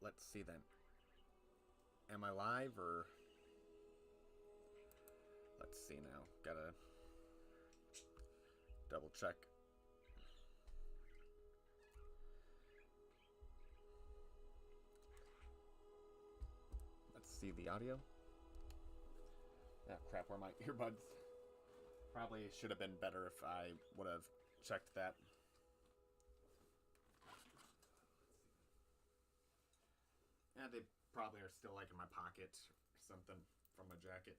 let's see then. Am I live or... Let's see now. Gotta double check. Let's see the audio. Ah, crap, where are my earbuds? Probably should have been better if I would have checked that. Yeah, they probably are still like in my pocket or something from my jacket.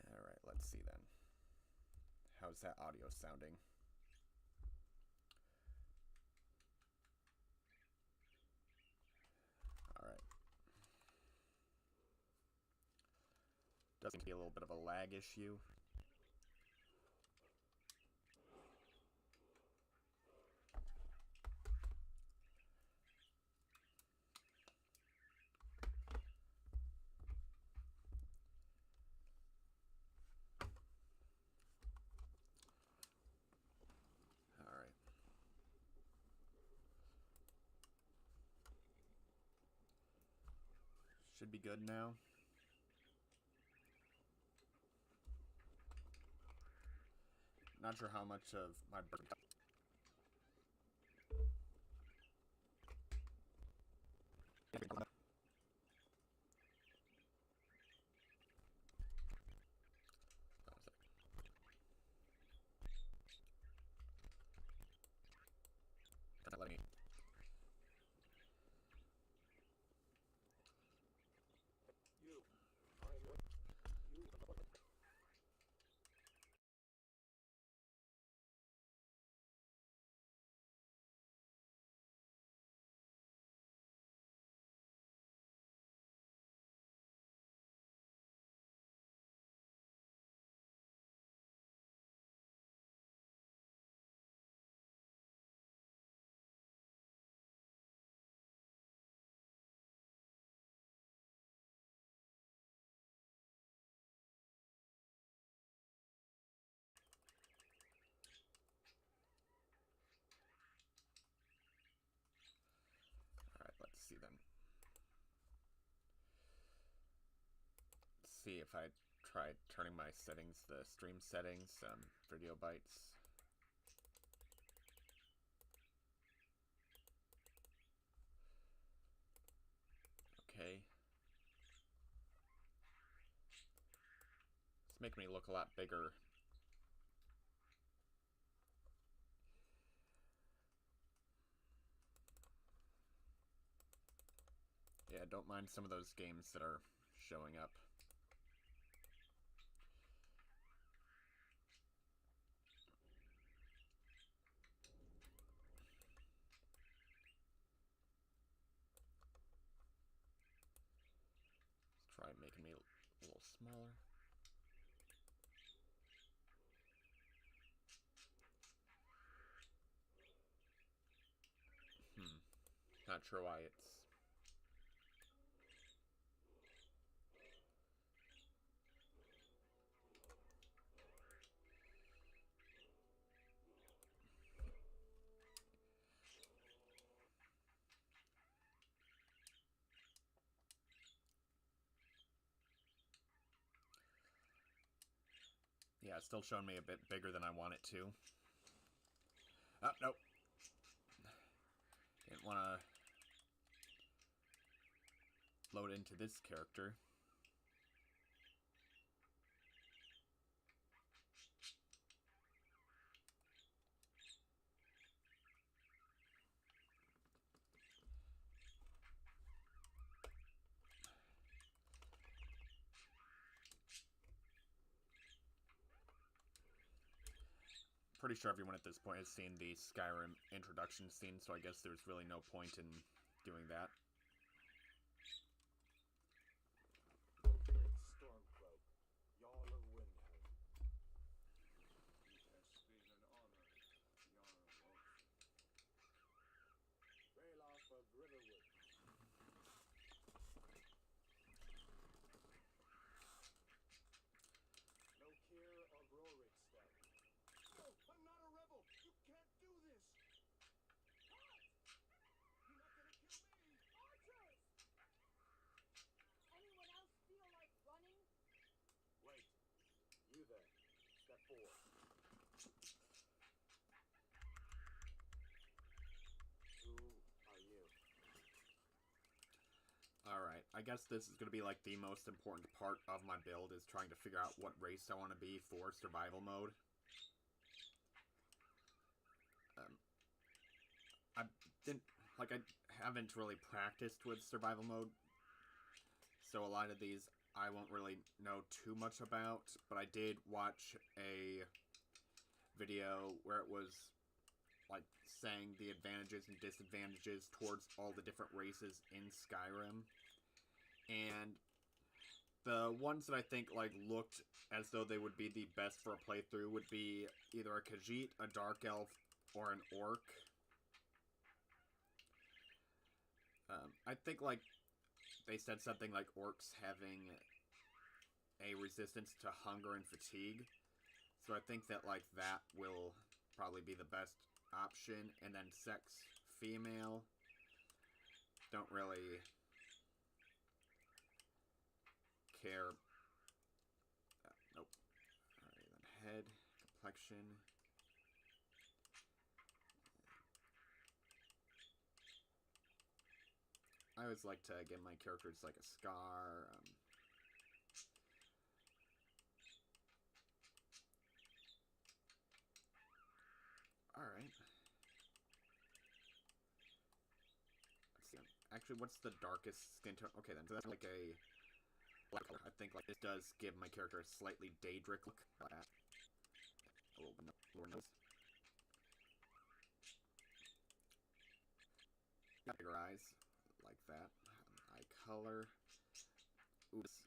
Alright, let's see then. How's that audio sounding? Alright. Does seem to be a little bit of a lag issue. Alright. Should be good now. Not sure how much of my bird. Let me. Alright, let's see then. Let's see if I try turning my settings, the stream settings, video bytes. Okay. It's making me look a lot bigger. Yeah, don't mind some of those games that are showing up. Let's try making me a little smaller. Not sure why it's... Yeah, it's still showing me a bit bigger than I want it to. Oh, nope. Didn't want to load into this character. Pretty sure everyone at this point has seen the Skyrim introduction scene, so I guess there's really no point in doing that. Stormcloak, Jarl of Windhelm. It has been an honor, Jarl of Rayloff of Riverwood. No care of Rorikstead. No, I'm not a rebel! You 4. Who are you? Alright, I guess this is going to be like the most important part of my build, is trying to figure out what race I want to be for survival mode. I haven't really practiced with survival mode, so a lot of these I won't really know too much about, but I did watch a video where it was like saying the advantages and disadvantages towards all the different races in Skyrim, and the ones that I think like looked as though they would be the best for a playthrough would be either a Khajiit, a Dark Elf, or an Orc. I think like they said something like orcs having a resistance to hunger and fatigue, so I think that like that will probably be the best option. And then sex, female. Don't really care. Nope. Alright, then head, complexion. I always like to give my characters like a scar. Alright. Let's see. Actually, what's the darkest skin tone? Okay, then. So that's like a black color. I think like this does give my character a slightly Daedric look. Like that. A little bit lower nose. Got bigger eyes. Like that. Eye color. Ooh, this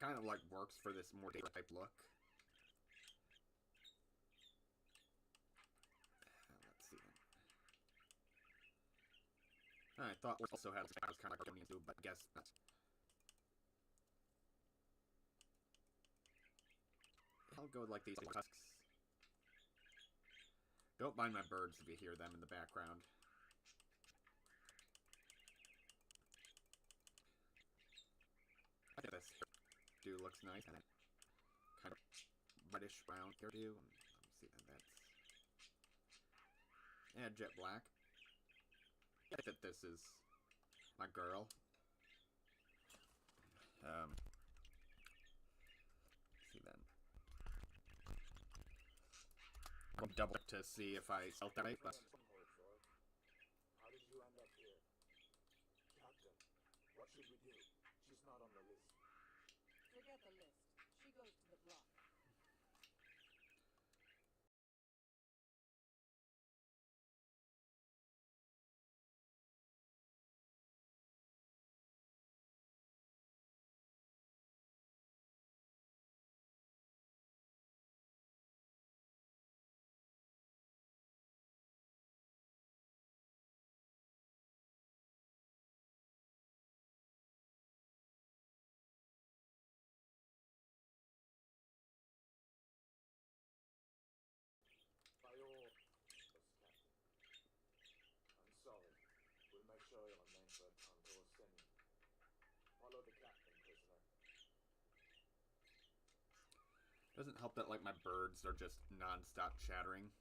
kind of like works for this more Daedric type look. Let's see then. I thought we also had I was kind of like going into, but I guess not. I'll go with like these tusks. Don't mind my birds if you hear them in the background. I think this hairdo looks nice, and kind of reddish brown hairdo. Let me see, that's jet black. I think that this is my girl. Let's see then. I'll double to see if I spelled that right, but How did you end up here? Captain, what should we do? She's not on the list. Forget the list. She goes to the block. By all means, Captain. I'm sorry. We'll make sure your name for Tonto Seni. Follow the captain, prisoner. doesn't help that like my birds are just non-stop chattering.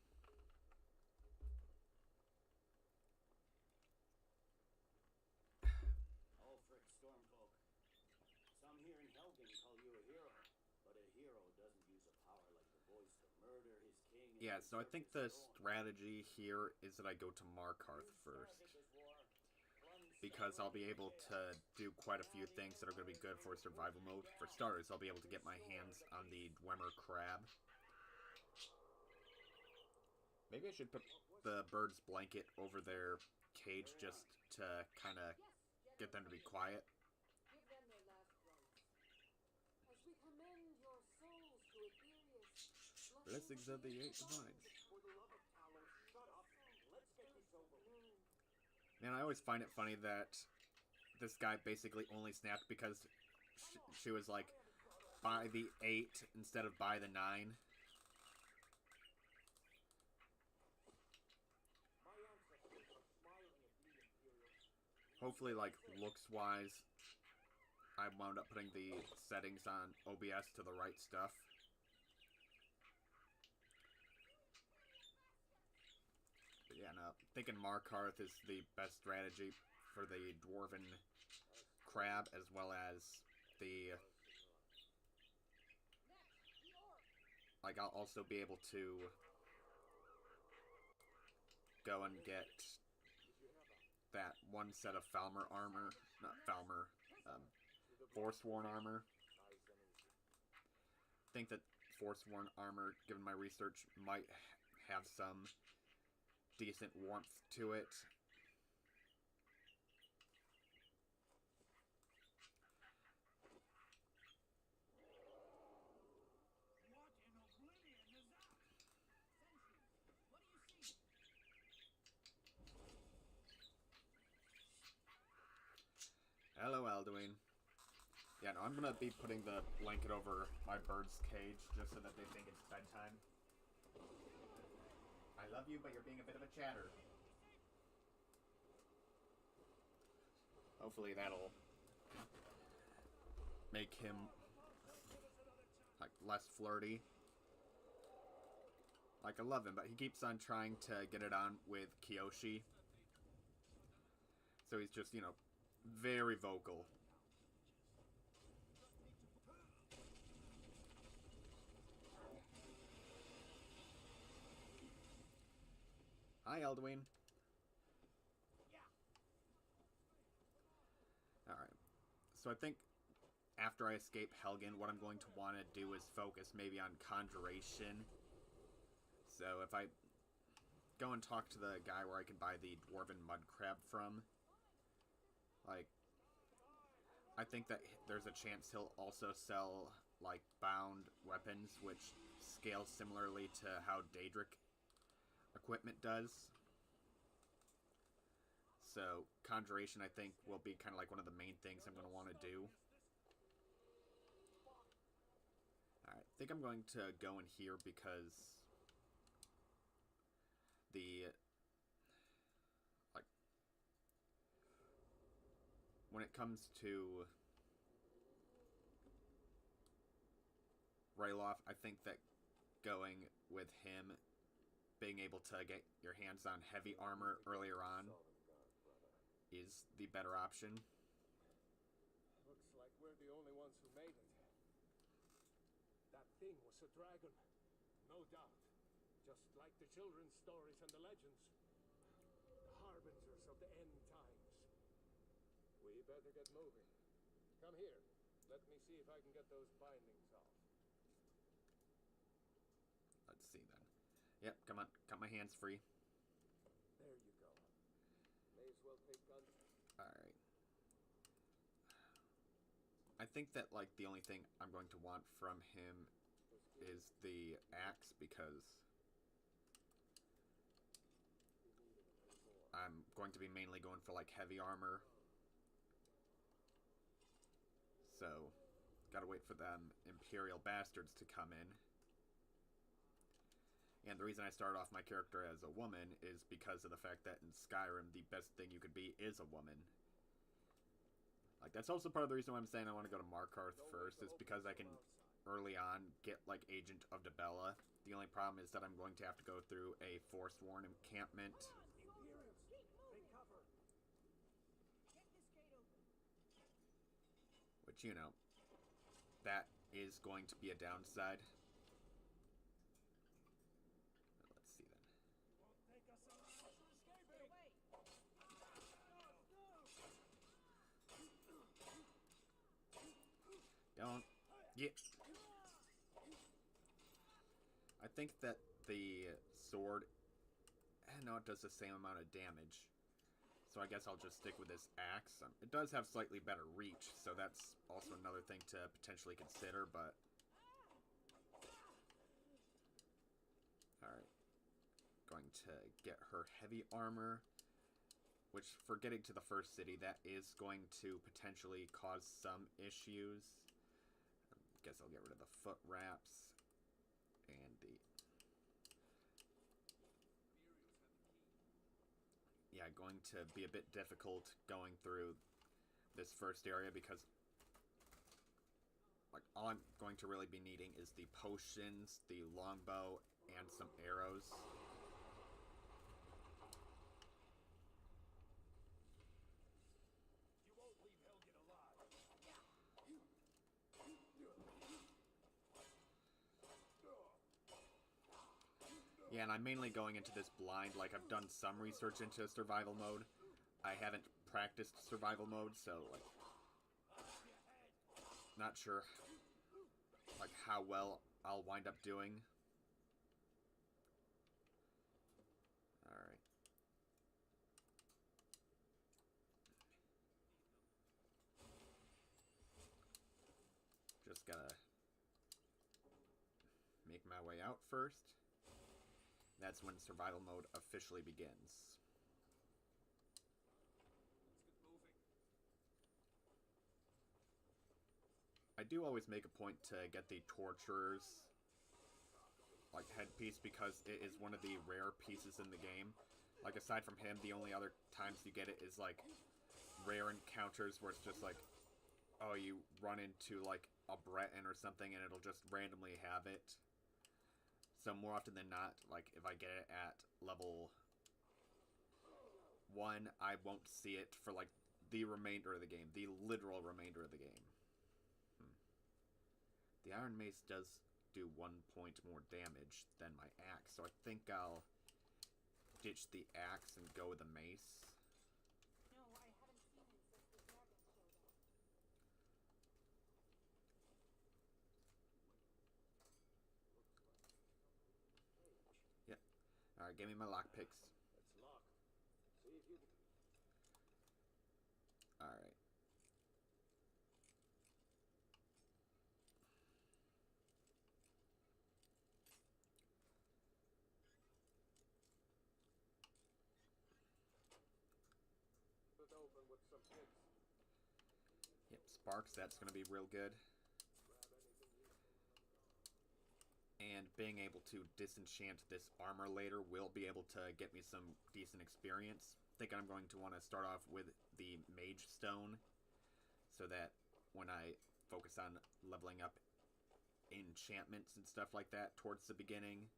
Ulfric Stormfolk. Some here in Helgen call you a hero, but a hero doesn't use a power like the voice to murder his king. Yeah, so I think the strategy here is that I go to Markarth first, because I'll be able to do quite a few things that are going to be good for survival mode. For starters, I'll be able to get my hands on the Dwemer crab. Maybe I should put the bird's blanket over their cage just to kind of get them to be quiet. Give them their last rites. As we commend your souls to Aetherius, Blessings of the Eight Divines. For the love of Talos, shut up. Let's get this over with. Man, I always find it funny that this guy basically only snapped because she was like, by the 8 instead of by the 9. My ancestors are smiling at me, Imperial. Hopefully, like, looks-wise, I wound up putting the settings on OBS to the right stuff. thinking Markarth is the best strategy for the Dwarven crab, as well as the... Like, I'll also be able to go and get that one set of Falmer armor, not Falmer, Forsworn armor. I think that Forsworn armor, given my research, might have some decent warmth to it. Hello, Alduin. Yeah, no, I'm gonna be putting the blanket over my bird's cage just so that they think it's bedtime. I love you, but you're being a bit of a chatter. Hopefully that'll make him, like, less flirty. Like, I love him, but he keeps on trying to get it on with Kiyoshi. So he's just, you know, very vocal. Hi, Elduin. Alright. So I think after I escape Helgen, what I'm going to want to do is focus maybe on Conjuration. So if I go and talk to the guy where I can buy the Dwarven Mud Crab from, like, I think that there's a chance he'll also sell, like, bound weapons, which scale similarly to how Daedric equipment does. So, Conjuration, I think, will be kind of like one of the main things I'm going to want to do. Alright, I think I'm going to go in here because the, like, when it comes to Rayloff, I think that going with him, being able to get your hands on heavy armor earlier on is the better option. Looks like we're the only ones who made it. That thing was a dragon, no doubt. Just like the children's stories and the legends. The harbingers of the end times. We better get moving. Come here. Let me see if I can get those bindings off. Let's see then. Yep, come on. Cut my hands free. There you go. May as well take guns. Alright. I think that, like, the only thing I'm going to want from him is the axe, because I'm going to be mainly going for, like, heavy armor. So, gotta wait for them Imperial bastards to come in. And the reason I started off my character as a woman is because of the fact that in Skyrim, the best thing you could be is a woman. Like, that's also part of the reason why I'm saying I want to go to Markarth first, is because I can, early on, get, like, Agent of Dibella. The only problem is that I'm going to have to go through a Forsworn encampment. Which, you know, that is going to be a downside. Let's see then. Don't get. I think that the sword, no, it does the same amount of damage. So I guess I'll just stick with this axe. It does have slightly better reach, so that's also another thing to potentially consider, but... Alright. Going to get her heavy armor, which, for getting to the first city, that is going to potentially cause some issues. I guess I'll get rid of the foot wraps and the... Yeah, going to be a bit difficult going through this first area because, like, all I'm going to really be needing is the potions, the longbow, and some arrows. Yeah, and I'm mainly going into this blind. Like, I've done some research into survival mode. I haven't practiced survival mode, so, like, not sure, like, how well I'll wind up doing. Alright. Just gotta make my way out first. That's when survival mode officially begins. I do always make a point to get the Torturer's, like, headpiece, because it is one of the rare pieces in the game. Like, aside from him, the only other times you get it is, like, rare encounters where it's just like, oh, you run into, like, a Breton or something and it'll just randomly have it. So more often than not, like, if I get it at level 1, I won't see it for, like, the remainder of the game. The literal remainder of the game. The Iron Mace does do 1 point more damage than my axe, so I think I'll ditch the axe and go with the mace. No, I haven't seen him since the dragon showed up. Yep. Alright, give me my lockpicks. It's locked. See if you can. Alright. It open with some hits. Yep, sparks, that's gonna be real good. Grab anything useful. And being able to disenchant this armor later will be able to get me some decent experience. I think I'm going to want to start off with the Mage Stone, so that when I focus on leveling up enchantments and stuff like that towards the beginning,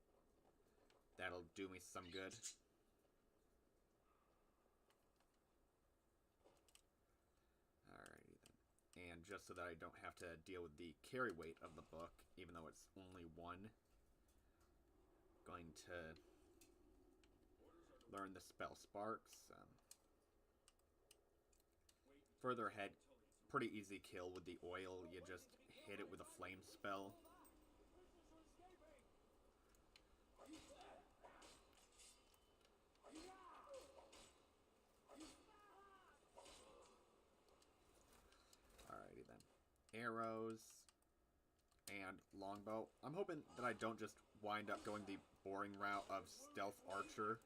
that'll do me some good. Alrighty then. And just so that I don't have to deal with the carry weight of the book, even though it's only 1, going to learn the spell Sparks. Further ahead, pretty easy kill with the oil. You just hit it with a flame spell. Alrighty then. Arrows and longbow. I'm hoping that I don't just wind up going the boring route of stealth archer.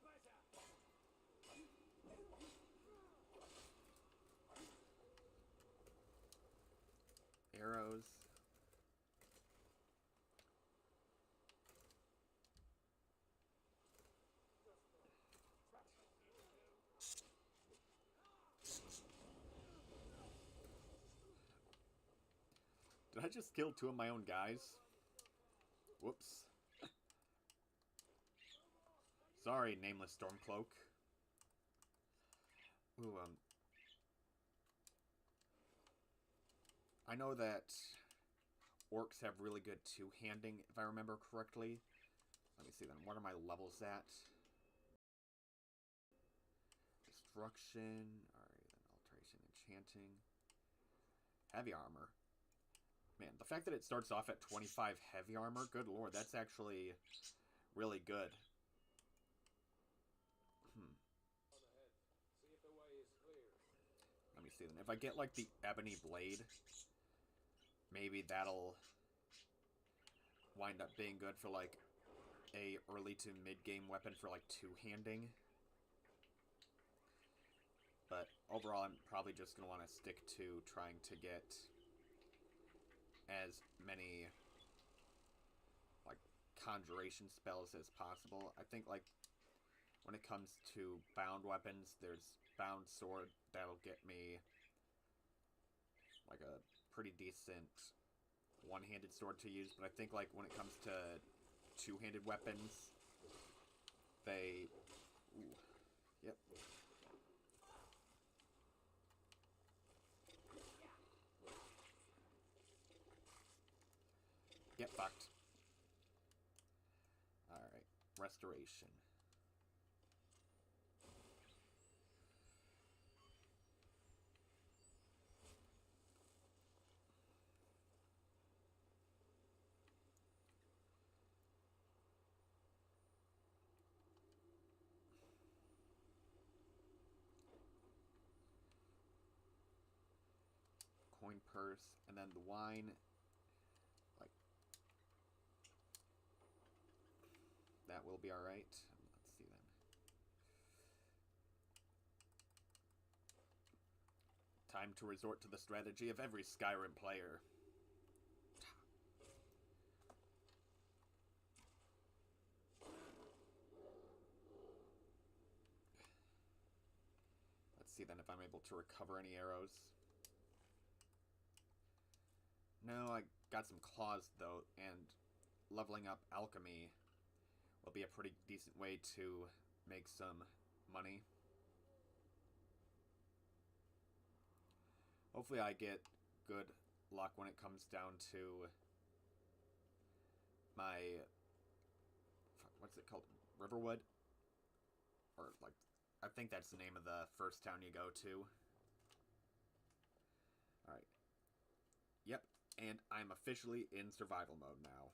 Arrows. Did I just kill 2 of my own guys? Whoops. Sorry, nameless Stormcloak. Ooh, I know that orcs have really good two-handing, if I remember correctly. Let me see then. What are my levels at? Destruction. Alright, then alteration, enchanting. Heavy armor. Man, the fact that it starts off at 25 heavy armor, good lord, that's actually really good. See if the way is clear. Let me see then. If I get, like, the ebony blade, maybe that'll wind up being good for, like, a early to mid-game weapon for, like, two-handing. But overall, I'm probably just going to want to stick to trying to get as many, like, conjuration spells as possible. I think, like, when it comes to bound weapons, there's bound sword that'll get me, like, a pretty decent one-handed sword to use. But I think, like, when it comes to two-handed weapons, they... Ooh. Yep. Get fucked. Alright. restoration. Coin purse, and then the wine, like, that will be alright. Let's see then. Time to resort to the strategy of every Skyrim player. Let's see then if I'm able to recover any arrows. No, I got some claws though, and leveling up alchemy will be a pretty decent way to make some money. Hopefully I get good luck when it comes down to my, what's it called, Riverwood? Or, like, I think that's the name of the first town you go to. Alright. Yep, and I'm officially in survival mode now.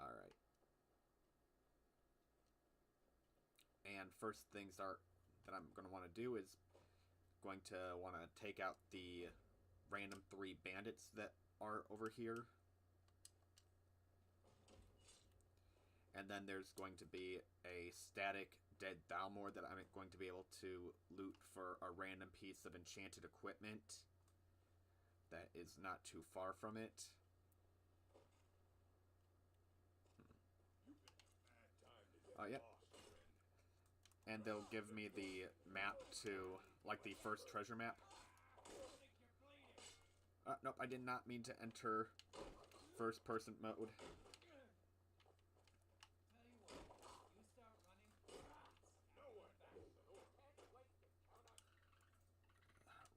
Alright. And first things that I'm going to want to do is going to want to take out the random 3 bandits that are over here. And then there's going to be a static dead Thalmor that I'm going to be able to loot for a random piece of enchanted equipment that is not too far from it. Oh, yep. And they'll give me the map to, like, the first treasure map. Nope, I did not mean to enter first-person mode.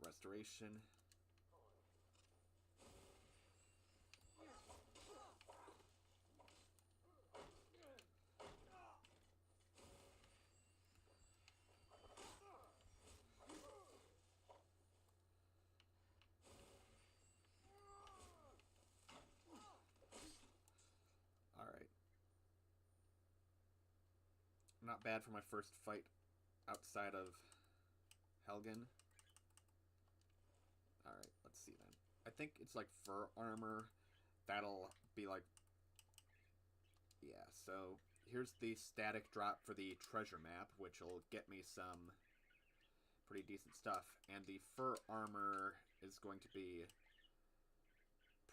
Restoration. Not bad for my first fight outside of Helgen. Alright, let's see then. I think it's like fur armor. That'll be like... Yeah, so here's the static drop for the treasure map, which will get me some pretty decent stuff. And the fur armor is going to be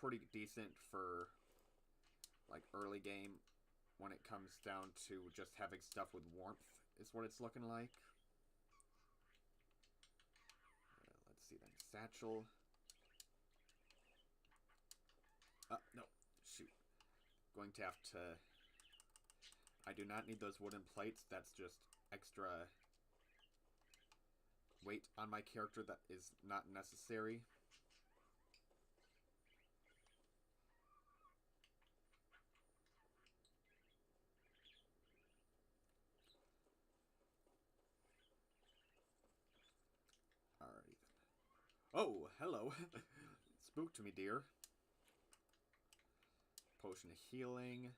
pretty decent for like early game when it comes down to just having stuff with warmth, is what it's looking like. Let's see then. Satchel. No. Shoot. Going to have to... I do not need those wooden plates. That's just extra weight on my character that is not necessary. Oh, hello. Spooked me, dear. Potion of healing,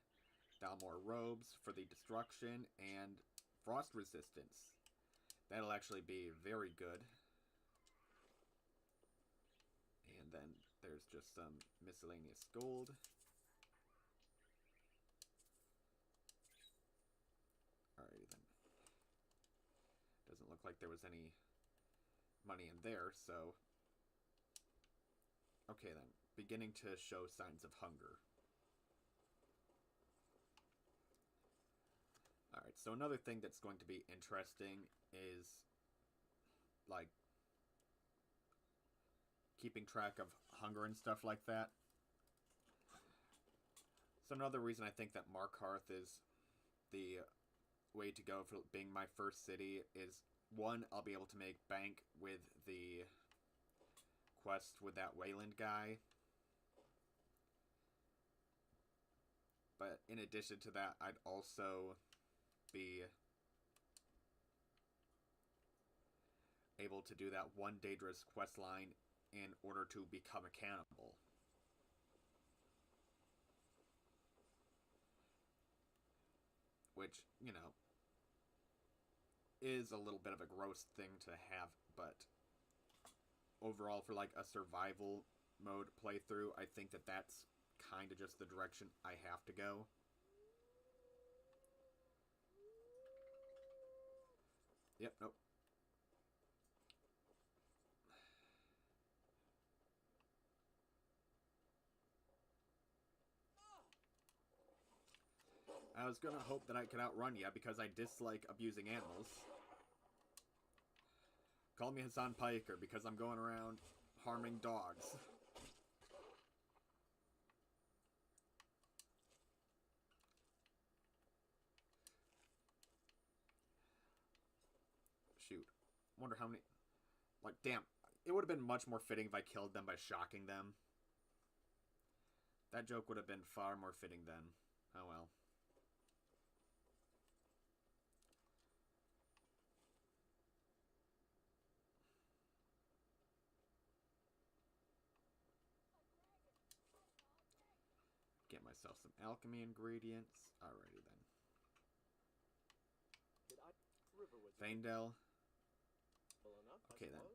Thalmor robes for the destruction, and frost resistance. That'll actually be very good. And then there's just some miscellaneous gold. Alrighty then. Doesn't look like there was any money in there, so... Okay then, beginning to show signs of hunger. Alright, so another thing that's going to be interesting is, like, keeping track of hunger and stuff like that. So another reason I think that Markarth is the way to go for being my first city is, one, I'll be able to make bank with the quest with that Wayland guy. But in addition to that, I'd also be able to do that one dangerous quest line in order to become a cannibal. Which, you know, is a little bit of a gross thing to have, but overall for like a survival mode playthrough, I think that that's kind of just the direction I have to go. Yep, nope. I was gonna hope that I could outrun you because I dislike abusing animals. Call me Hassan Piker because I'm going around harming dogs. Shoot. Wonder how many... Like, damn. It would have been much more fitting if I killed them by shocking them. That joke would have been far more fitting then. Oh well. Get myself some alchemy ingredients. Alrighty then. Faendel. Okay then.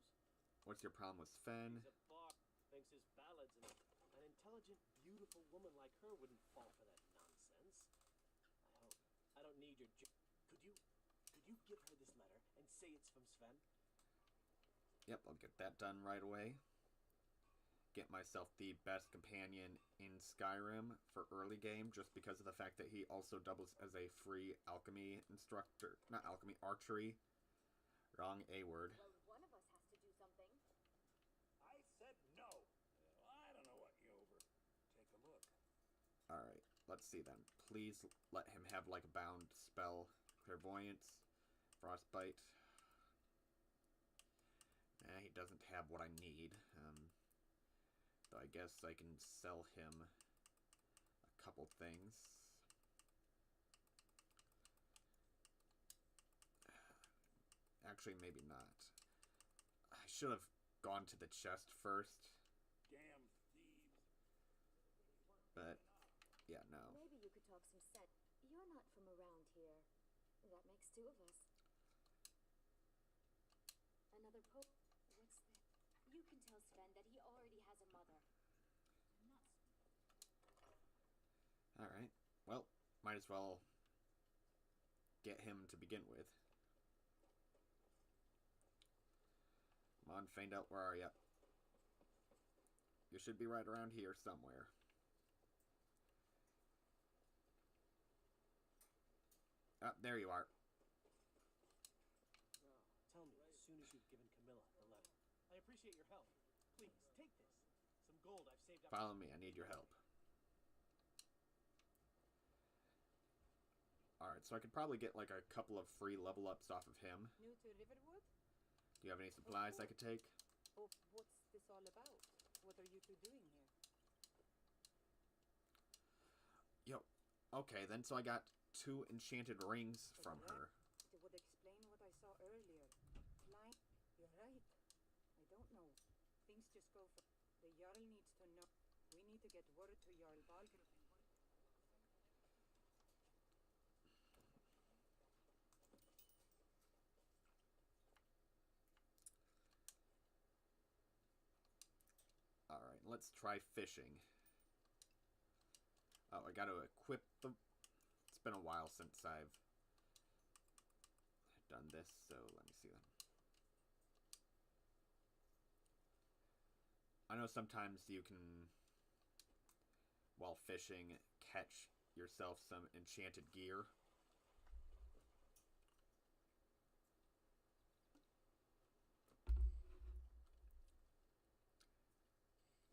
What's your problem with Sven? He's a bard. Thinks his ballads and an intelligent, beautiful woman like her wouldn't fall for that nonsense. I hope. I don't need your Could you give her this letter and say it's from Sven? Yep, I'll get that done right away. Get myself the best companion in Skyrim for early game, just because of the fact that he also doubles as a free alchemy instructor. Not alchemy, archery. Wrong A word. Well, one of us has to do something. I said no. I don't know what you over. Take a look. Alright, let's see then. Please let him have like a bound spell. Clairvoyance. Frostbite. Nah, he doesn't have what I need. So I guess I can sell him a couple things. Actually, maybe not. I should have gone to the chest first. Damn thieves. But, yeah, no. Maybe you could talk some sense. You're not from around here. That makes two of us. Another What's that? You can tell Sven that he already has a mother. Alright. Well, might as well get him to begin with. Come on, Faendel, where are ya? You should be right around here somewhere. Ah, there you are. Now, tell me as soon as you've given Camilla the letter. I appreciate your help. Please, take this. Some gold I've saved up. Follow me, I need your help. Alright, so I could probably get like a couple of free level ups off of him. New to Riverwood? Do you have any supplies I could take? Oh, what's this all about? What are you two doing here? Yo, okay then, so I got 2 enchanted rings from her. It would explain what I saw earlier. Flying. You're right. I don't know. Things just go for... The Jarl needs to know. We need to get word to Jarl Balgrup. Alright, let's try fishing. Oh, I gotta equip the... It's been a while since I've done this, so let me see then. I know sometimes you can, while fishing, catch yourself some enchanted gear.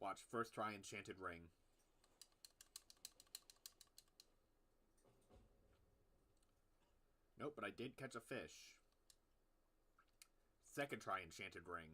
Watch, first try enchanted ring. Nope, but I did catch a fish. Second try enchanted ring.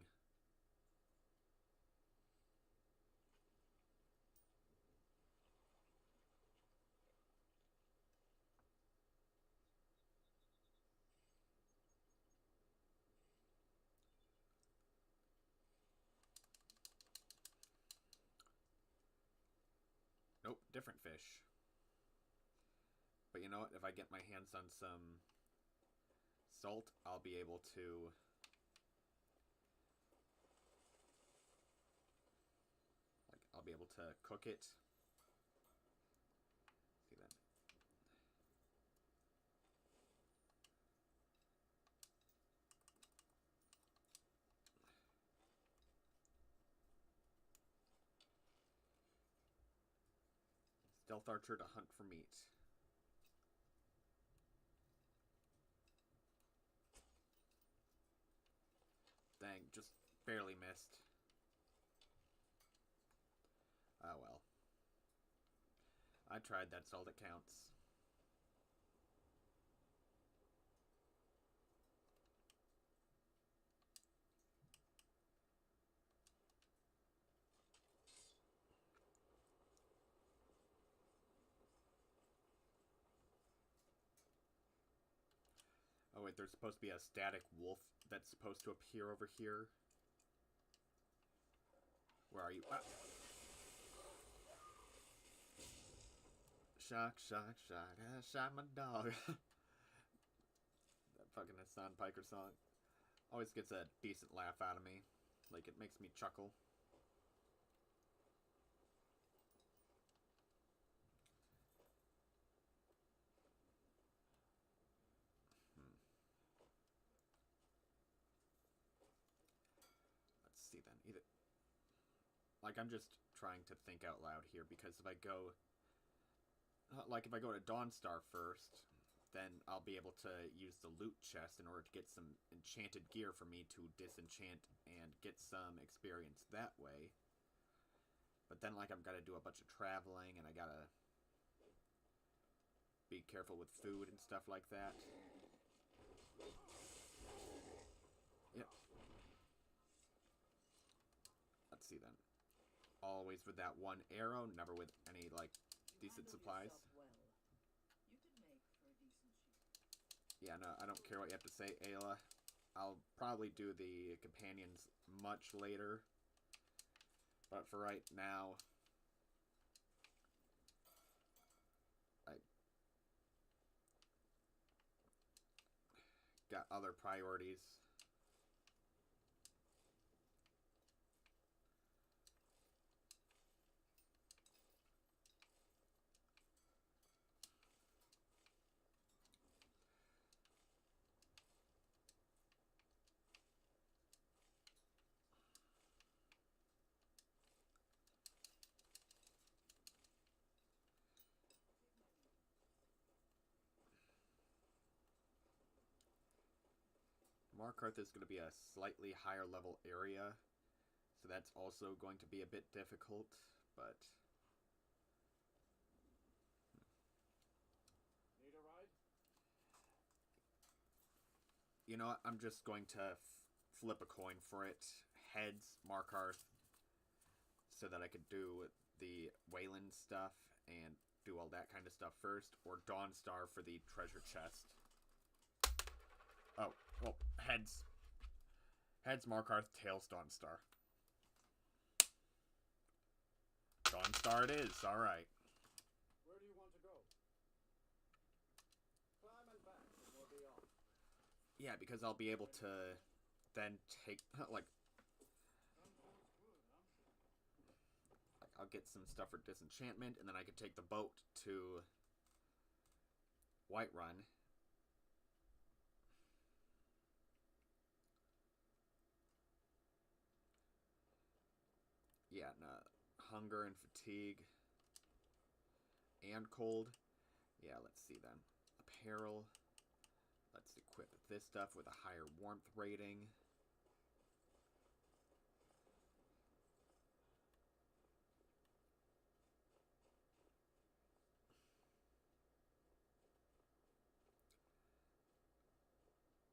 different fish. But you know what? If I get my hands on some salt, I'll be able to... I'll be able to cook it. See that? Stealth archer to hunt for meat. Dang, just barely missed. Oh well. I tried, that's all that counts. Oh wait, there's supposed to be a static wolf that's supposed to appear over here. Where are you? Ah. Shock, shock, shock, I shot my dog. That fucking Hassan Piker song always gets a decent laugh out of me. Like, it makes me chuckle. Let's see then. Either... Like, I'm just trying to think out loud here, because if I go... Like, if I go to Dawnstar first, then I'll be able to use the loot chest in order to get some enchanted gear for me to disenchant and get some experience that way. But then, like, I've got to do a bunch of traveling, and I gotta be careful with food and stuff like that. Yep. Let's see then. Always with that one arrow, never with any, like, decent supplies. Well. You could make for a decent sheep. Yeah, no, I don't care what you have to say, Ayla. I'll probably do the companions much later. But for right now, I got other priorities. Markarth is going to be a slightly higher level area, so that's also going to be a bit difficult, but... Need a ride? You know what? I'm just going to flip a coin for it. Heads, Markarth, so that I could do the Wayland stuff and do all that kind of stuff first, or Dawnstar for the treasure chest. Oh, well, heads. Heads, Markarth, tails, Dawnstar. Dawnstar it is, alright. Where do you want to go? Climb and back and we'll be off. Yeah, because I'll be able to then take, like, I'll get some stuff for disenchantment, and then I can take the boat to Whiterun. Yeah, no, hunger and fatigue. And cold. Yeah, let's see then. Apparel. Let's equip this stuff with a higher warmth rating.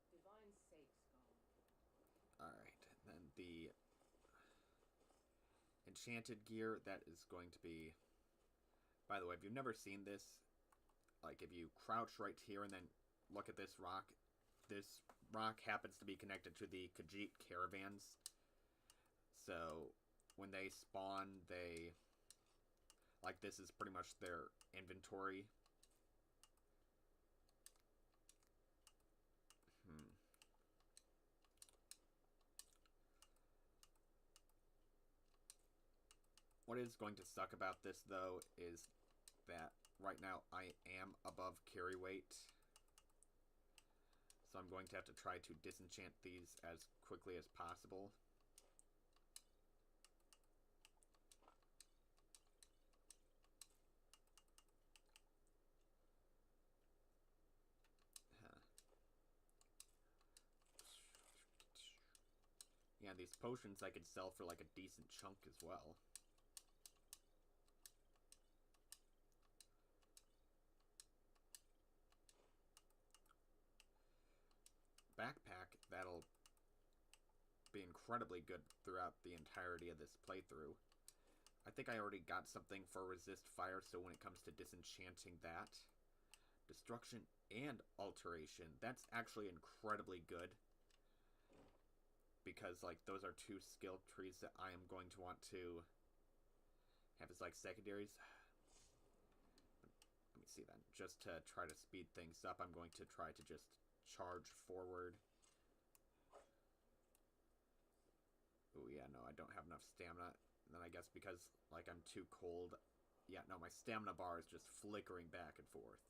Divine sakes, gone. Alright, then the enchanted gear, that is going to be... By the way, if you've never seen this, like, if you crouch right here and then look at this rock happens to be connected to the Khajiit caravans. So, when they spawn, they... like this is pretty much their inventory. What is going to suck about this, though, is that right now I am above carry weight. So I'm going to have to try to disenchant these as quickly as possible. Yeah, these potions I could sell for like a decent chunk as well. Backpack, that'll be incredibly good throughout the entirety of this playthrough. I think I already got something for resist fire, so when it comes to disenchanting that, destruction and alteration, that's actually incredibly good. Because, like, those are two skill trees that I am going to want to have as, like, secondaries. Let me see then. Just to try to speed things up, I'm going to try to just charge forward. Ooh, yeah, no, I don't have enough stamina. And then I guess because, like, I'm too cold. Yeah, no, my stamina bar is just flickering back and forth.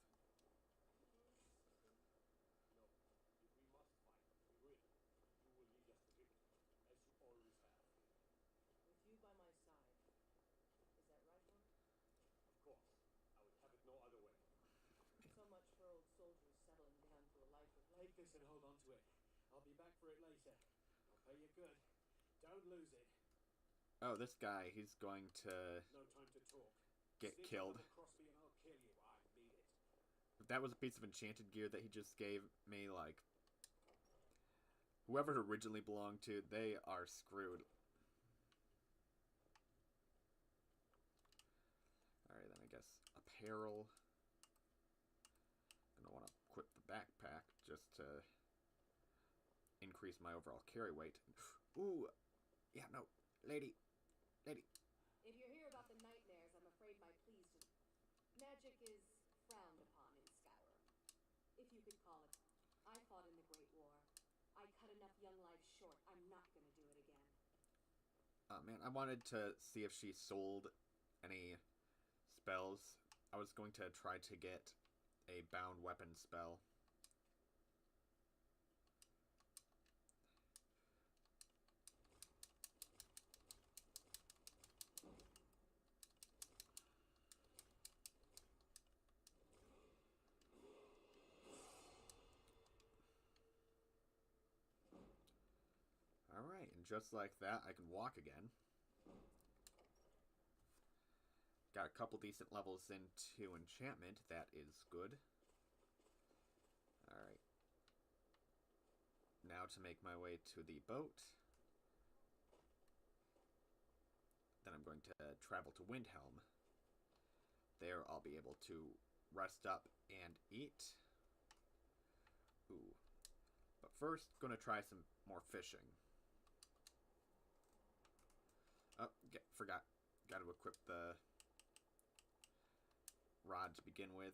With you by my side. Is that right, Lord? Of course. I would have it no other way. So much for old soldiers settling down to a life of Take this and hold on to it. I'll be back for it later. I'll pay you good. Don't lose it. Oh, this guy, he's going to No time to talk. get Sneak killed. up across me and I'll kill you. I need it. If that was a piece of enchanted gear that he just gave me, like, whoever it originally belonged to, they are screwed. Alright, then I guess apparel. Gonna want to equip the backpack just to increase my overall carry weight. Ooh, yeah, no, lady. If you're here about the nightmares, I'm afraid my pleas to... Magic is frowned upon in Skyrim. If you could call it. I fought in the Great War. I cut enough young lives short. I'm not gonna do it again. Oh man, I wanted to see if she sold any spells. I was going to try to get a bound weapon spell. Alright, and just like that, I can walk again. Got a couple decent levels into enchantment. That is good. Alright. Now to make my way to the boat. Then I'm going to travel to Windhelm. There I'll be able to rest up and eat. Ooh. But first, gonna try some more fishing. Oh, forgot. Got to equip the rod to begin with.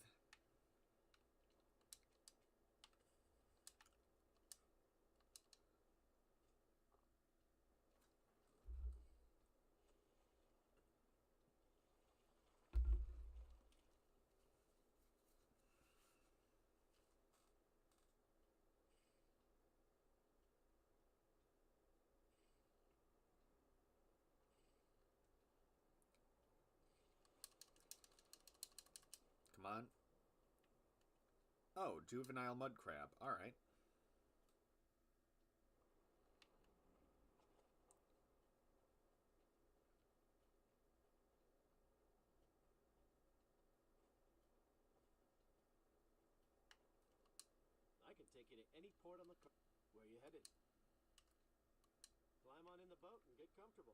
Come on. Oh, juvenile mud crab. Alright. I can take you to any port on the coast. Where you headed? Climb on in the boat and get comfortable.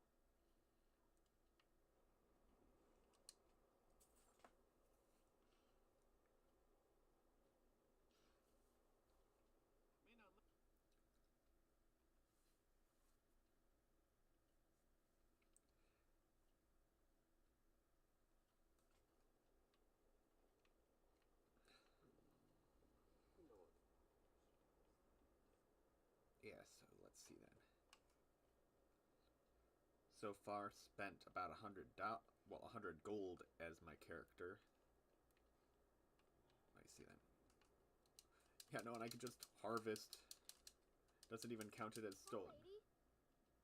May not look. So far, spent about $100 gold as my character. I see then. Yeah, no, and I can just harvest. Doesn't even count it as stolen. Hi, lady.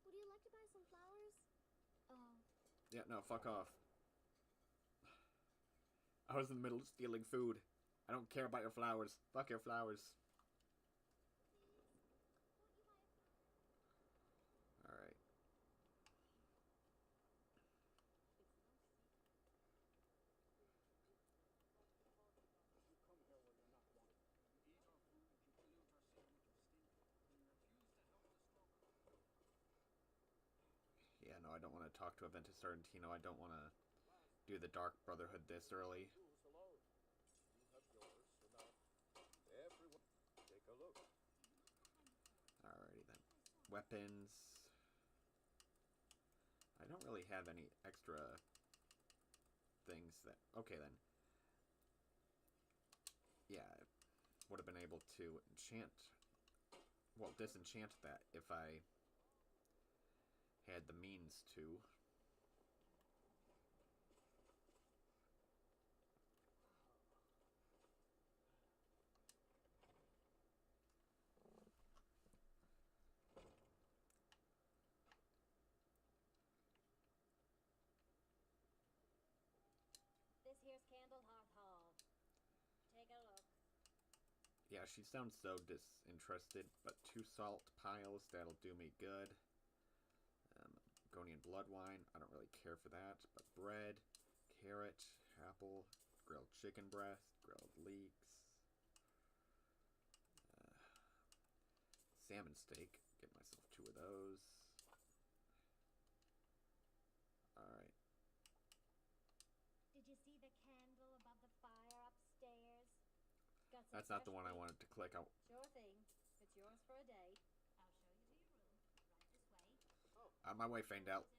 Would you like to buy some flowers? Oh. Yeah, no, fuck off. I was in the middle of stealing food. I don't care about your flowers. Fuck your flowers. Alright. You come here when you're not wanted. You eat our food, you pollute our city with your stink, and you refuse to help the struggle. Yeah, no, I don't want to talk to Aventus Argentino. I don't want to do the Dark Brotherhood this early. Rules alone. You have yours, so now everyone take a look. Alrighty then. Weapons. I don't really have any extra things that... Okay then. Yeah, I would have been able to enchant... Well, disenchant that if I had the means to. This here's Candlehearth Hall. Take a look. Yeah, she sounds so disinterested, but 2 salt piles, that'll do me good. Gonian blood wine, I don't really care for that, but bread, carrot, apple, grilled chicken breast, grilled leeks, salmon steak, get myself 2 of those. Alright. Did you see the candle above the fire upstairs? Got some That's not the fresh one I baked- wanted to click. Sure thing. It's yours for a day. I'll show you to your room. Right this way. My wife found out.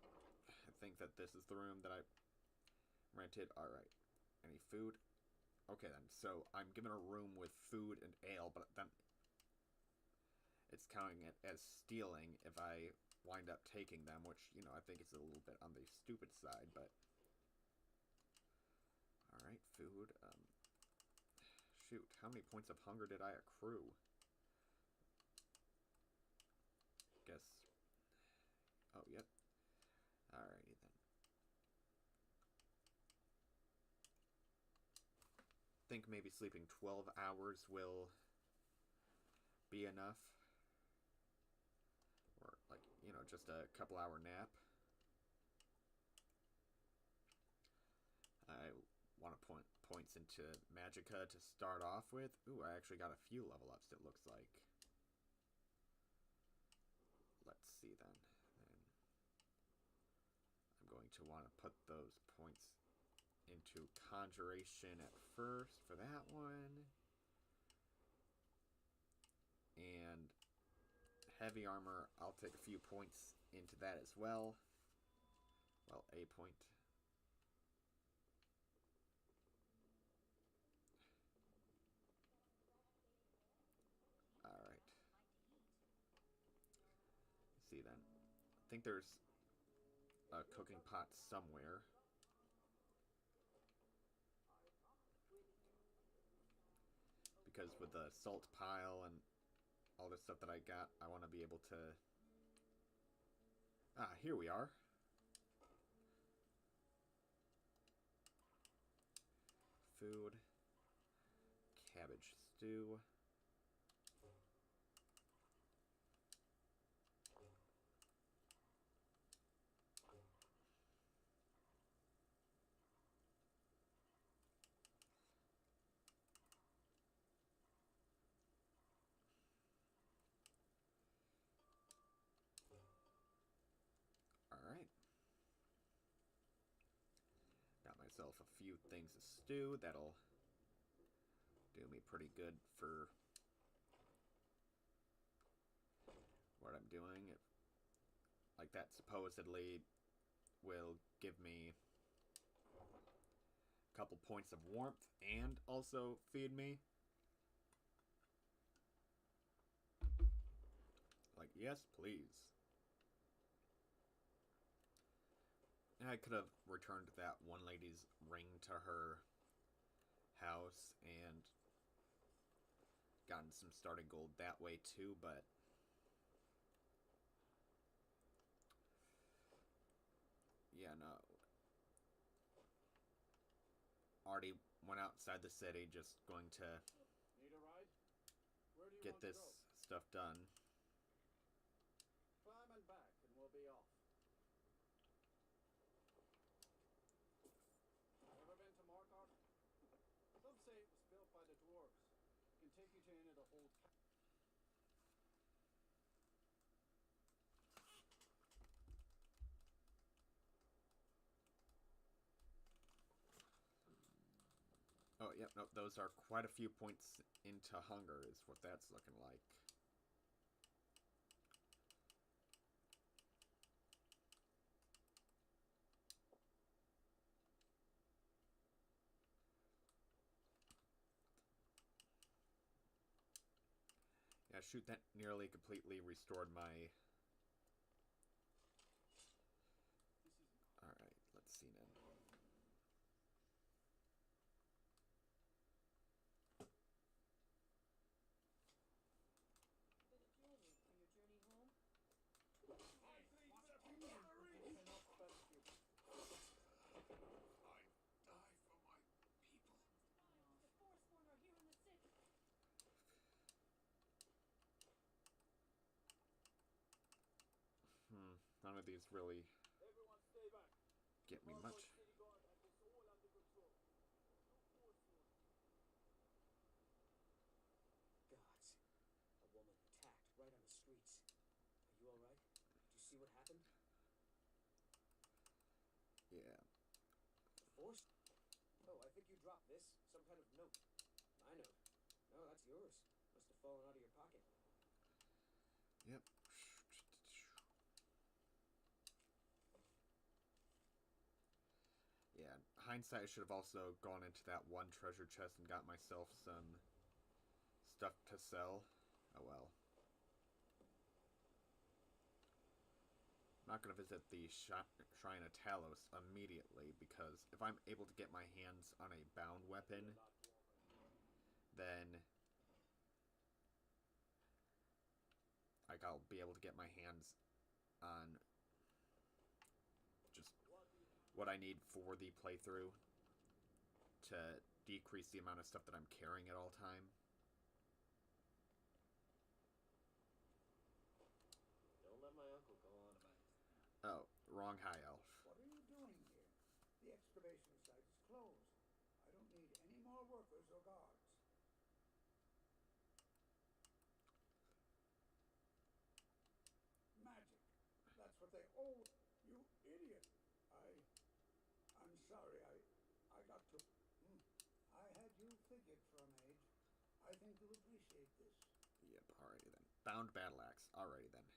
Anything else you need? I think that this is the room that I rented. Alright. Any food? Okay then. So I'm given a room with food and ale, but then it's counting it as stealing if I wind up taking them, which, you know, I think is a little bit on the stupid side, but... Alright, food. Shoot, how many points of hunger did I accrue? Guess... Oh, yep. Alrighty then. Think maybe sleeping 12 hours will be enough. Or, like, you know, just a couple hour nap. I want to points into Magicka to start off with. Ooh, I actually got a few level ups, it looks like. Let's see then. I'm going to want to put those points into Conjuration at first for that one. And Heavy Armor, I'll take a few points into that as well. Well, a point. Alright. See then. I think there's a cooking pot somewhere. Because with the salt pile and all this stuff that I got, I want to be able to... Ah, here we are. Food. Cabbage stew. Alright. Got myself a few things to stew. That'll do me pretty good for what I'm doing. Like that supposedly will give me a couple points of warmth and also feed me. Like, Yes, please. And I could have returned that one lady's ring to her house and gotten some starting gold that way too, but yeah, no. Already went outside the city, just going to Need a ride? Where do you get want this to go? stuff done. Climb and back, and we'll be off. Ever been to Markarth? Some say it was built by the dwarves. I can take you to any of the old. Oh, yep, no, those are quite a few points into hunger, is what that's looking like. Yeah, shoot, that nearly completely restored my... Alright, let's see now. Bit of jewelry for your journey home. I die for my people. The Forsworn are here in the city. None of these really Everyone stay back. get me much. City guard has this all under control. No Forsworn. Gods. A woman attacked right on the streets. Are you alright? Did you see what happened? Yeah. Force? Oh, I think you dropped this. Some kind of note. My note. No, that's yours. Must have fallen out of your pocket. Yep. Yeah, hindsight, I should have also gone into that one treasure chest and got myself some stuff to sell. Oh well. I'm not going to visit the Shrine of Talos immediately, because if I'm able to get my hands on a bound weapon, then like I'll be able to get my hands on just what I need for the playthrough to decrease the amount of stuff that I'm carrying at all time. Don't let my uncle go on about it. Oh, wrong high elf. What are you doing here? The excavation site is closed. I don't need any more workers or guards. Magic. That's what they owe. You idiot. I'm sorry. I got to... I had you figured for a mage. I think you'll appreciate this. Yep, alrighty then. Bound battle axe. Alrighty then.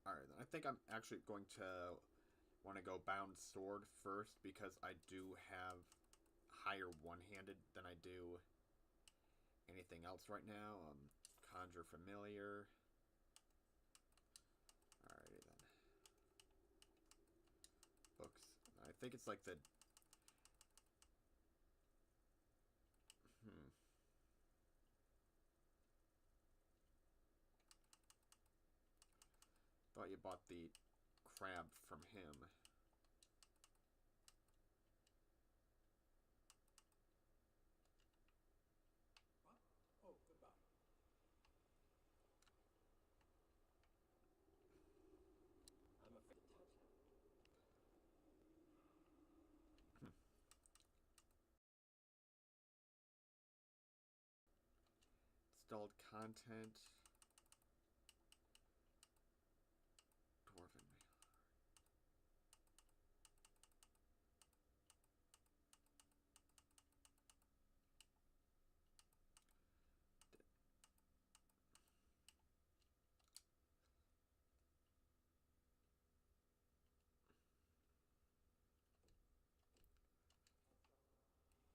Alright then. I think I'm actually going to want to go bound sword first, because I do have higher one-handed than I do anything else right now. Conjure familiar. Alrighty then. Books. I think it's like the... Thought you bought the crab from him. What? Oh, goodbye. I'm afraid to touch him. Installed content. Dwarven.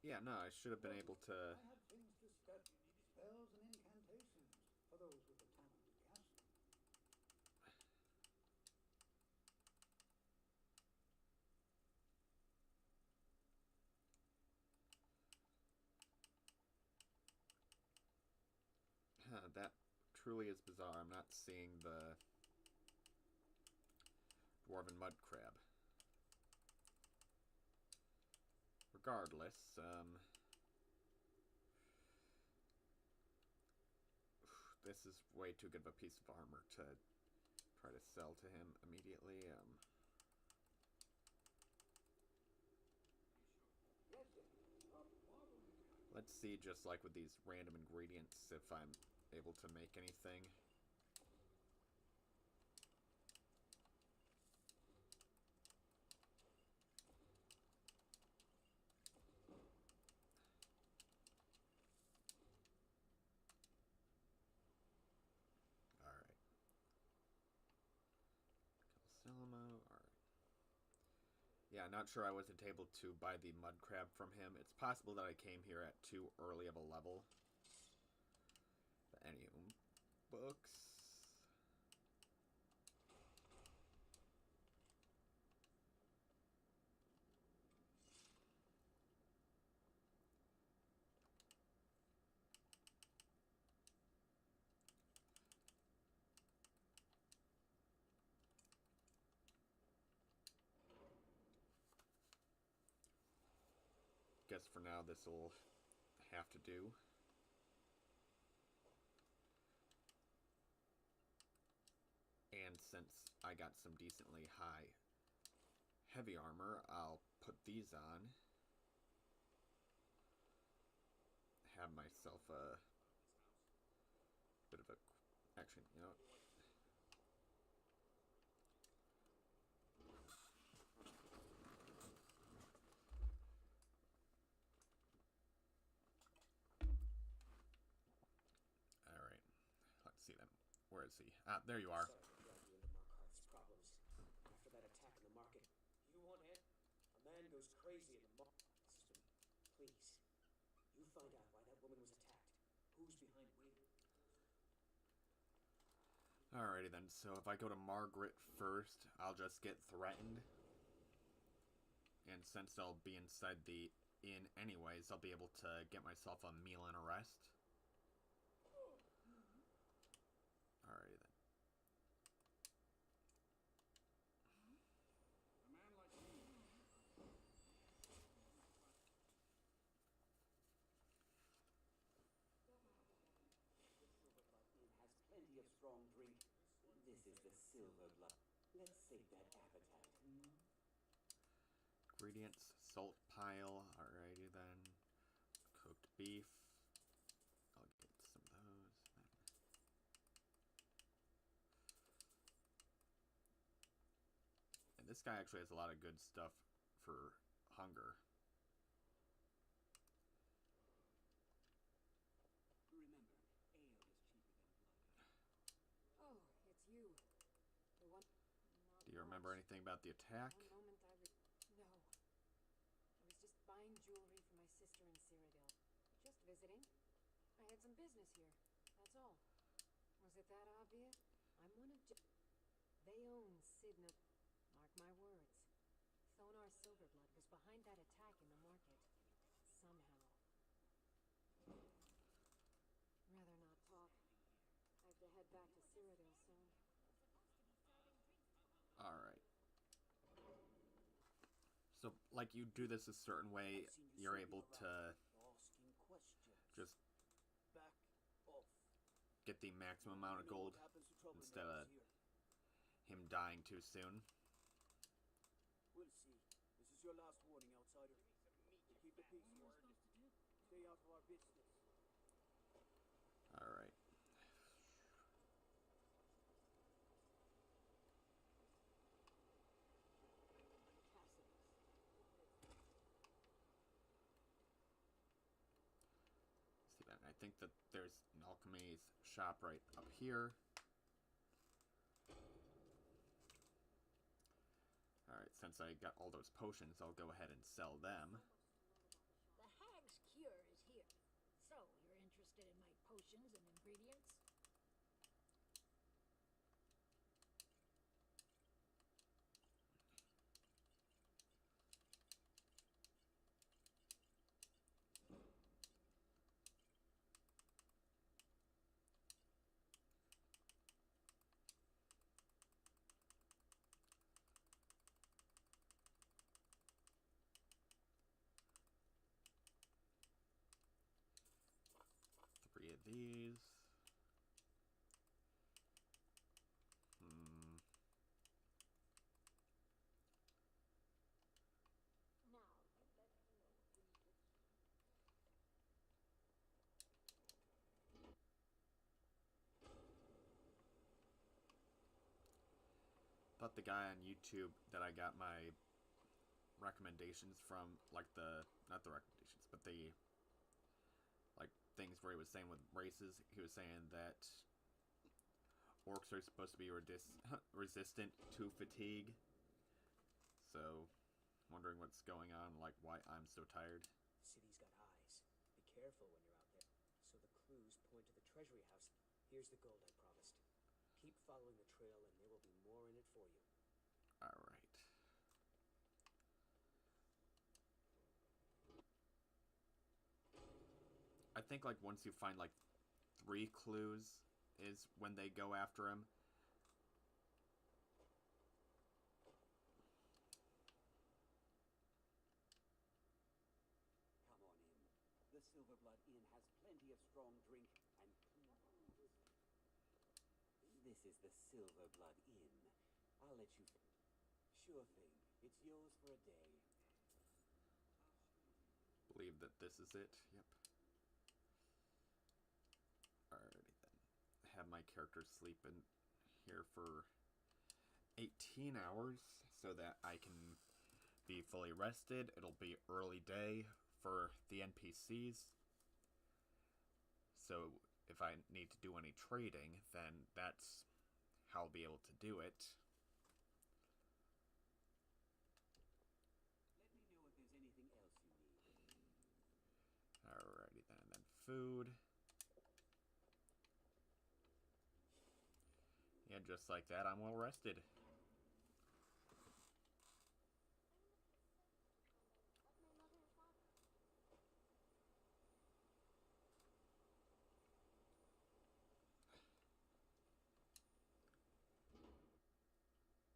Yeah, no, I should have been able to... I had things to study. Spells and incantations. truly is bizarre. I'm not seeing the dwarven mud crab. Regardless, this is way too good of a piece of armor to try to sell to him immediately. Let's see, just like with these random ingredients, if I'm able to make anything. Alright. Calcelmo, alright. Yeah, not sure I wasn't able to buy the mud crab from him. It's possible that I came here at too early of a level. But anywho, books. Guess for now this will have to do. And since I got some decently high heavy armor, I'll put these on. Have myself a bit of a... Actually, you know what? Alright. Let's see then. Where is he? Ah, there you are. Sorry to drag you into Markarth's problems. After that attack in the market, you want it? A man goes crazy in the market system. Please, you find out why that woman was attacked. Who's behind it? Alrighty then, so if I go to Margaret first, I'll just get threatened. And since I'll be inside the inn anyways, I'll be able to get myself a meal and a rest. Alrighty then. A man like me. The Silverblood Inn has plenty of strong drink. This is the Silverblood. Let's sate that appetite. Ingredients, salt pile, alrighty then. Cooked beef. I'll get some of those. And this guy actually has a lot of good stuff for hunger. Remember, ale is cheaper than blood. Oh, it's you. The one. Do you remember anything about the attack? One moment No. I was just buying jewelry for my sister in Cyrodiil. Just visiting. I had some business here. That's all. Was it that obvious? I'm one of They own Sidna. Mark my words. Thonar Silverblood was behind that attack in the market. Somehow. Rather not talk. I have to head back to Cyrodiil soon. Alright. So, like, you do this a certain way, you're able to Asking questions. just Back off. get the maximum amount of gold instead of him dying too soon. We'll see. This is your last warning, outsider. Keep the peace. Stay out of our business. Alright. See that? I think that there's an alchemy's shop right up here. Alright, since I got all those potions, I'll go ahead and sell them. The Hag's Cure is here. So, you're interested in my potions and ingredients? these. Thought the guy on YouTube that I got my recommendations from, like not the recommendations, but the like things where he was saying with races, he was saying that orcs are supposed to be resistant to fatigue. So, wondering what's going on, like why I'm so tired. The city's got eyes. Be careful when you're out there. So the clues point to the treasury house. Here's the gold I promised. Keep following the trail and there will be more in it for you. Alright. I think like once you find like 3 clues is when they go after him. Come on in. The Silverblood Inn has plenty of strong drink and This is the Silverblood Inn. I'll let you... Sure thing. It's yours for a day. Believe that this is it. Yep. Alrighty then. Have my character sleep in here for 18 hours so that I can be fully rested. It'll be early day for the NPCs. So if I need to do any trading, then that's how I'll be able to do it. Let me know if there's anything else you need. Alrighty then, and then food. Yeah, just like that, I'm well rested.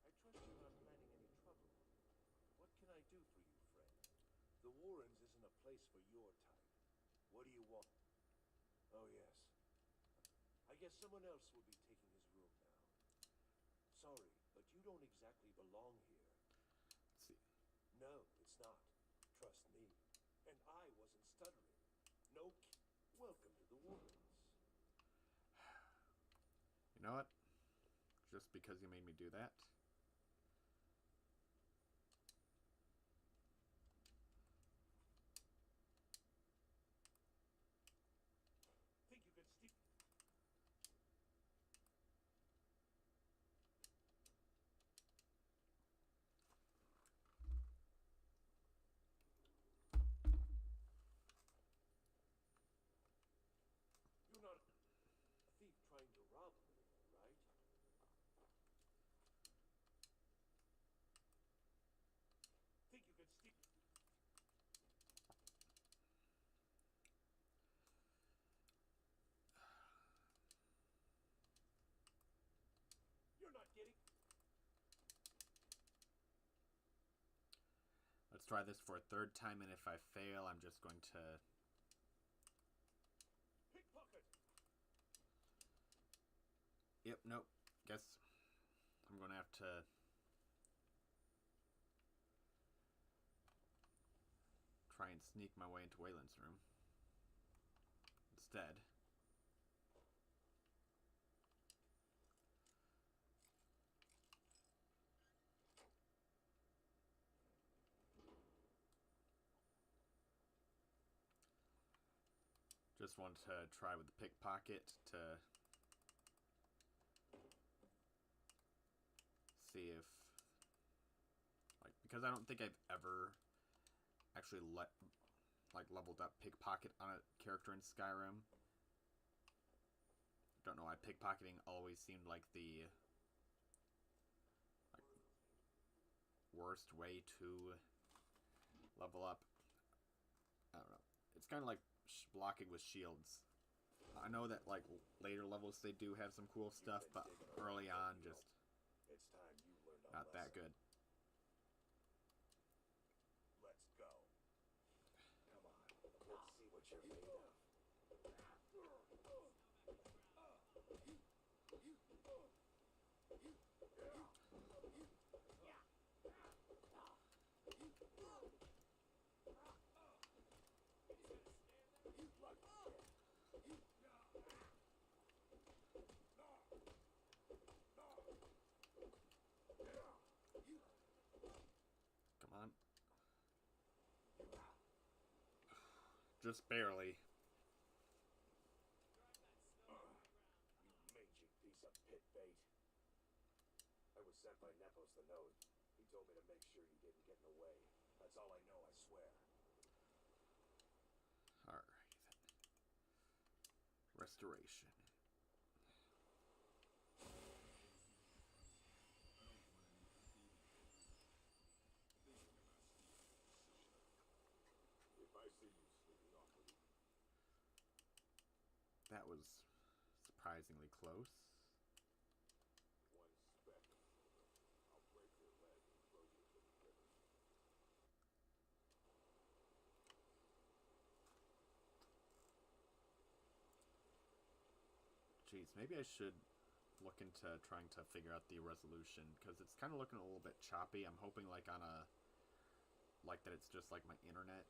I trust you're not planning any trouble. What can I do for you, friend? The Warrens isn't a place for your type. What do you want? Oh, yes. I guess someone else will be taking his room now. Sorry, but you don't exactly belong here. Let's see. No, it's not. Trust me. And I wasn't stuttering. No. Welcome to the Warrens. You know what? Just because you made me do that. Think you could steal? You're not a thief trying to rob me, right? Think you could steal? You're not getting... Let's try this for a 3rd time, and if I fail, I'm just going to... Pickpocket! Yep, nope. Guess I'm going to have to... try and sneak my way into Wayland's room. Instead. Just wanted to try with the pickpocket to see if, like, because I don't think I've ever actually leveled up pickpocket on a character in Skyrim. Don't know why pickpocketing always seemed like the worst way to level up. I don't know. It's kind of like blocking with shields. I know that like later levels they do have some cool stuff, but early on just It's time you learned a not that lesson. good. Let's go. Come on, let's see what you're made of. Come on. Just barely. You mangy piece of pit bait. I was sent by Nepos the Nose. He told me to make sure you didn't get in the way. That's all I know, I swear. Alright then. Restoration. If I see you sneaking off with you, That was surprisingly close. one speck, I'll break your leg and throw you into the river. Jeez, maybe I should look into trying to figure out the resolution, because it's kind of looking a little bit choppy. I'm hoping like on a... like that it's just like my internet.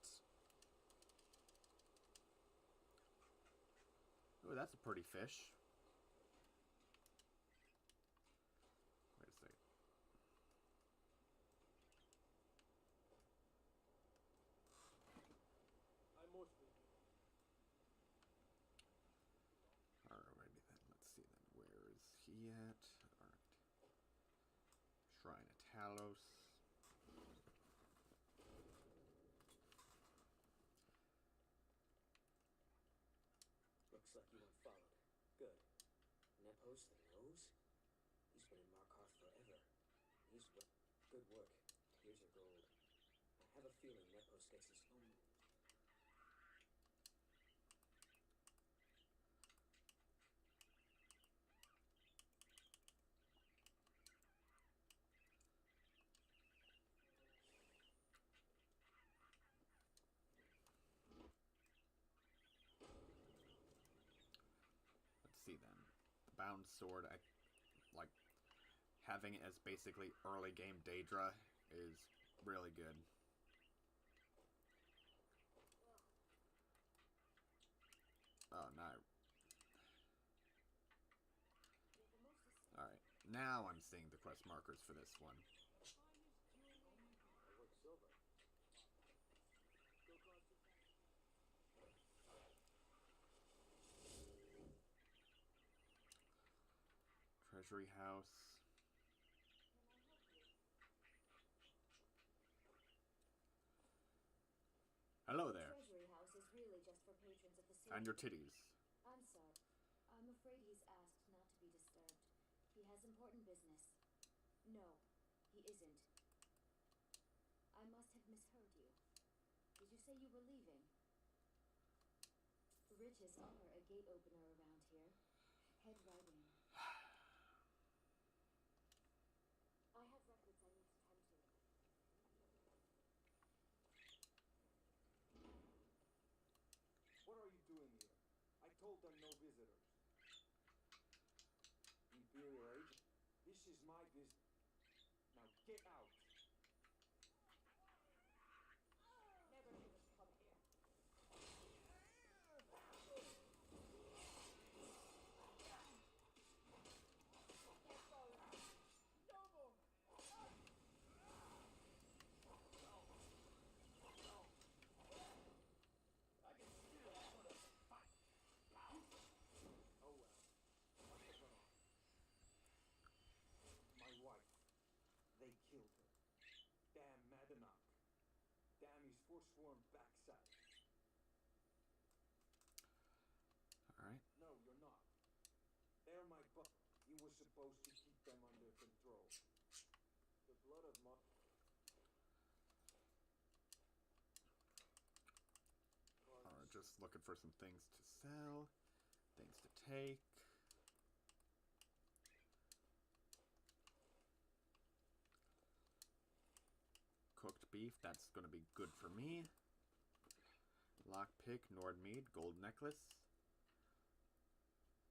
Oh, that's a pretty fish. Wait a second. I'm mostly Alrighty then, let's see then. Where is he at? Alright. Shrine of Talos. Looks like you weren't followed. Good. Nepos the Nose? He's been in Markarth forever. Good work. Here's your gold. I have a feeling Nepos gets his own... Let's see then. The bound sword, I like having it as basically early game Daedra is really good. Oh no. Alright, now I'm seeing the quest markers for this one. I work silver. Treasury house. Hello there. Treasury house is really just for patrons of the city. And your titties. I'm sorry. I'm afraid he's asked not to be disturbed. He has important business. No, he isn't. I must have misheard you. Did you say you were leaving? Riches are a gate opener around here. Head right in. I have records I need to tend to. What are you doing here? I told them no visitors. Imperial agent, this is my business. Now get out. Never should have come here. Oh well. Moving on. My wife. They killed her. Damn Madanach. Damn his forsworn backside. Alright. No, you're not. They're my butt. You were supposed to keep them under control. The blood of my... Alright, just looking for some things to sell. Things to take. Cooked beef, that's going to be good for me. Lockpick, Nordmead, gold necklace.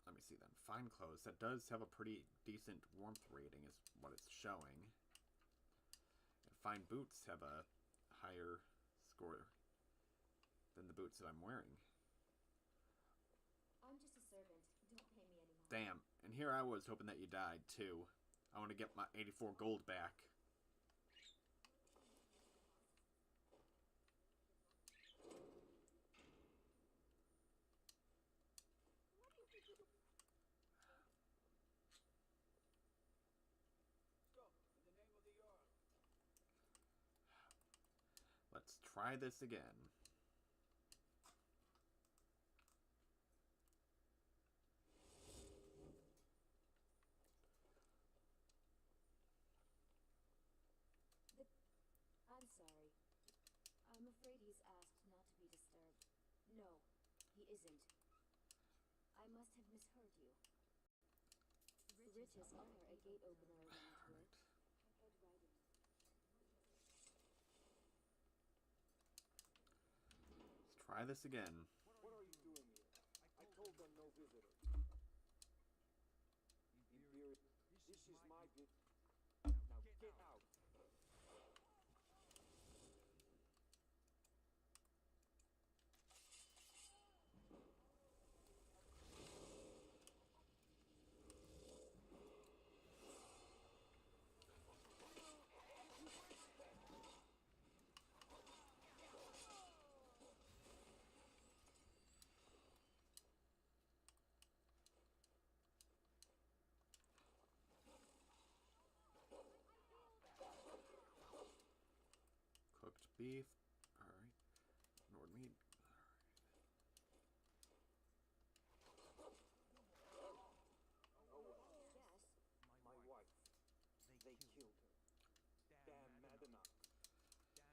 let me see then. Fine clothes. That does have a pretty decent warmth rating is what it's showing. And fine boots have a higher score than the boots that I'm wearing. I'm just a servant. Don't pay me any mind. Damn. And here I was hoping that you died, too. I want to get my 84 gold back. Let's try this again. I'm sorry. I'm afraid he's asked not to be disturbed. No, he isn't. I must have misheard you. Riches are a gate opener around here. Head right in. Let's try this again. What are you doing here? I told them no visitors. Imperial, this is my bit. Now get out. Cooked beef. Alright. Nord meat. My wife. They killed her. Damn Madanach.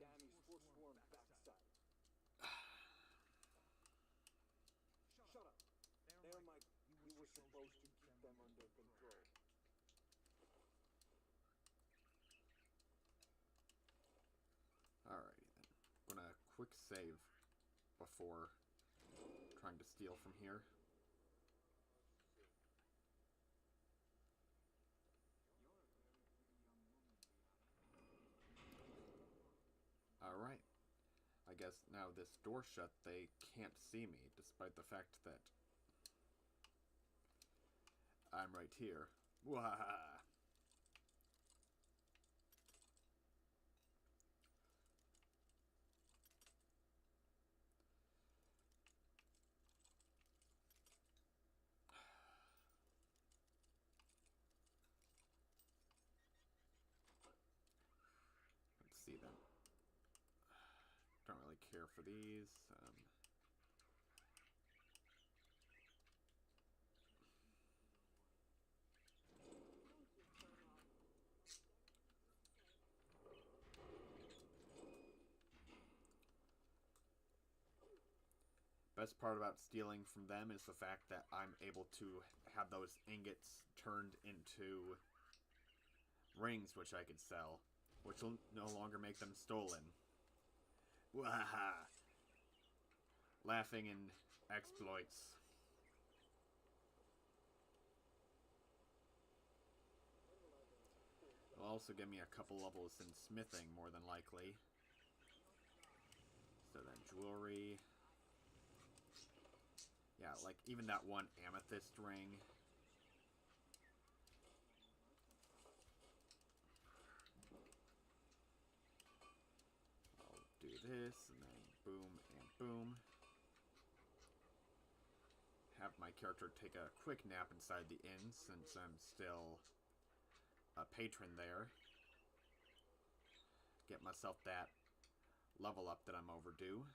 Damn his forsworn backside. Shut up. They're my... You were supposed to keep them under control. Alrighty then. Gonna quick save before trying to steal from here. Alright. I guess now this door shut, they can't see me, despite the fact that I'm right here. Wahaha! Let's see then. Don't really care for these. Best part about stealing from them is the fact that I'm able to have those ingots turned into rings which I could sell, which will no longer make them stolen. Wahaha! Laughing in exploits. It'll also give me a couple levels in smithing, more than likely. So then jewelry. Yeah, like even that one amethyst ring. I'll do this, and then boom and boom. Have my character take a quick nap inside the inn, since I'm still a patron there. Get myself that level up that I'm overdue.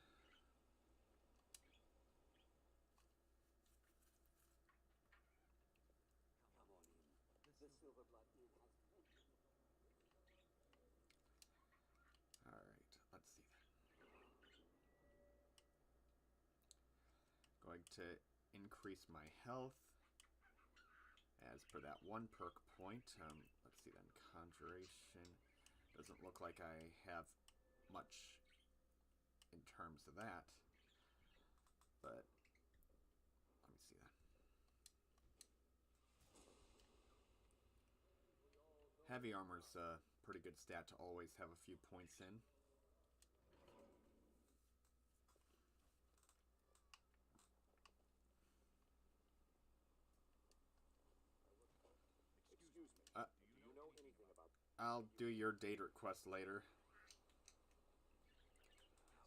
Alright, let's see then. Going to increase my health as per that one perk point. Let's see then. Conjuration. Doesn't look like I have much in terms of that. But let me see that. Heavy armor's a pretty good stat to always have a few points in. Excuse me. Do you know anything about... I'll do your date request later.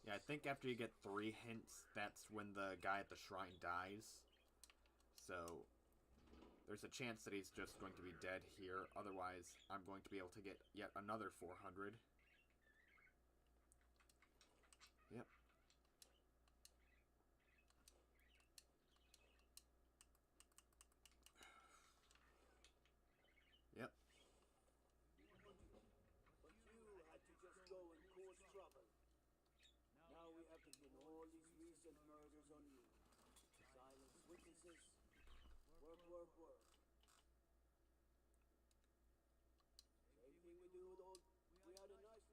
Yeah, I think after you get 3 hints, that's when the guy at the shrine dies. So, there's a chance that he's just going to be dead here. Otherwise, I'm going to be able to get yet another 400. Yep. Yep. But you had to just go and cause trouble. Now we have to pin all these recent murders on you. Silence witnesses. Work, work, work. Same thing we do with all... We had a nice...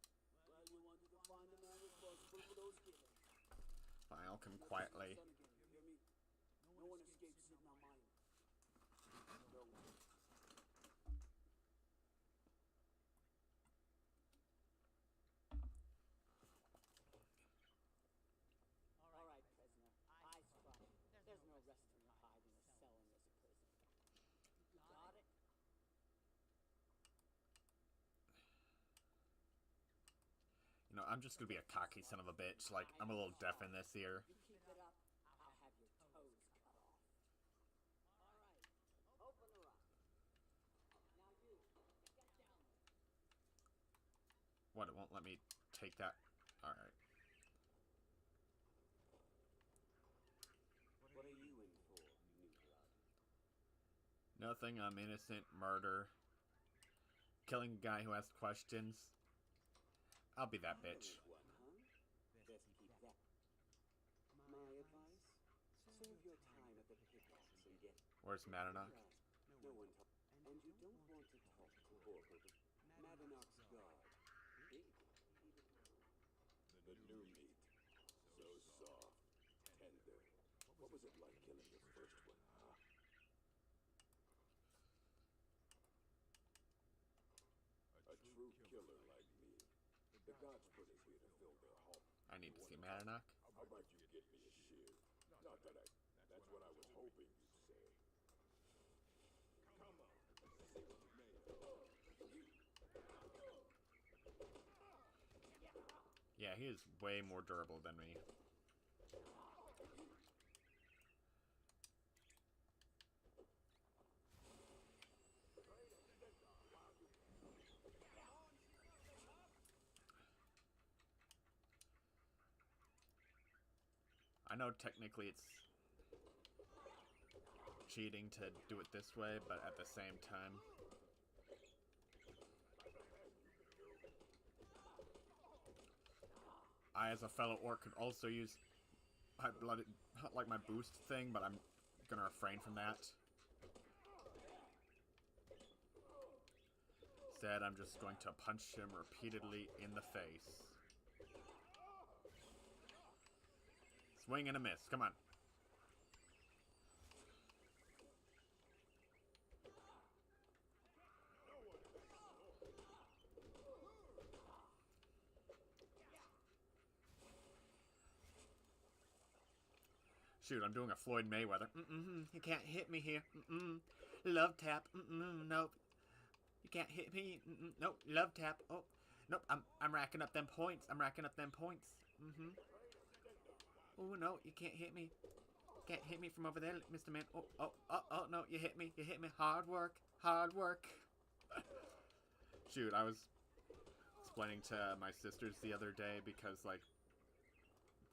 Well, you wanted to find the man responsible for those killings. Fine, I'll come quietly. Son again, you hear me? No one escapes sitting on mine. No one. All right, prisoner. Eyes front. There's no resting or hiding or selling as a prisoner. You got it? You know, I'm just gonna be a cocky son of a bitch. Like, I'm a little deaf in this ear. You keep it up, I'll have your toes cut off. All right, open her up. Now you, get down there. What, it won't let me take that? Alright. What are you in for, new blood? Nothing, I'm innocent. Murder. Killing a guy who asked questions. I'll be that bitch. One, huh? Best keep that. My advice? Serve your time at the pickaxe and get... Where's Madanach? No one talk. And you don't want to talk to Borkle. Madanach's guard. Big. The new meat. So soft. Tender. What was it like killing the first one, huh? A true killer like me. The gods put us here to fill their home. I need to see Madanach. How about you get me a shear? Not that that's what I was hoping you'd say. Come on, let's see what you made of. Yeah, he is way more durable than me. I know technically it's cheating to do it this way, but at the same time... I, as a fellow orc, could also use hot-blooded, like my boost thing, but I'm gonna refrain from that. Instead, I'm just going to punch him repeatedly in the face. Swing and a miss. Come on. Shoot, I'm doing a Floyd Mayweather. You can't hit me here. Love tap. Nope. You can't hit me. Nope. Love tap. Oh, nope. I'm racking up them points. I'm racking up them points. Oh no, you can't hit me. Can't hit me from over there, Mr. Man. Oh no, you hit me. You hit me. Hard work. Hard work. Shoot, I was explaining to my sisters the other day because, like,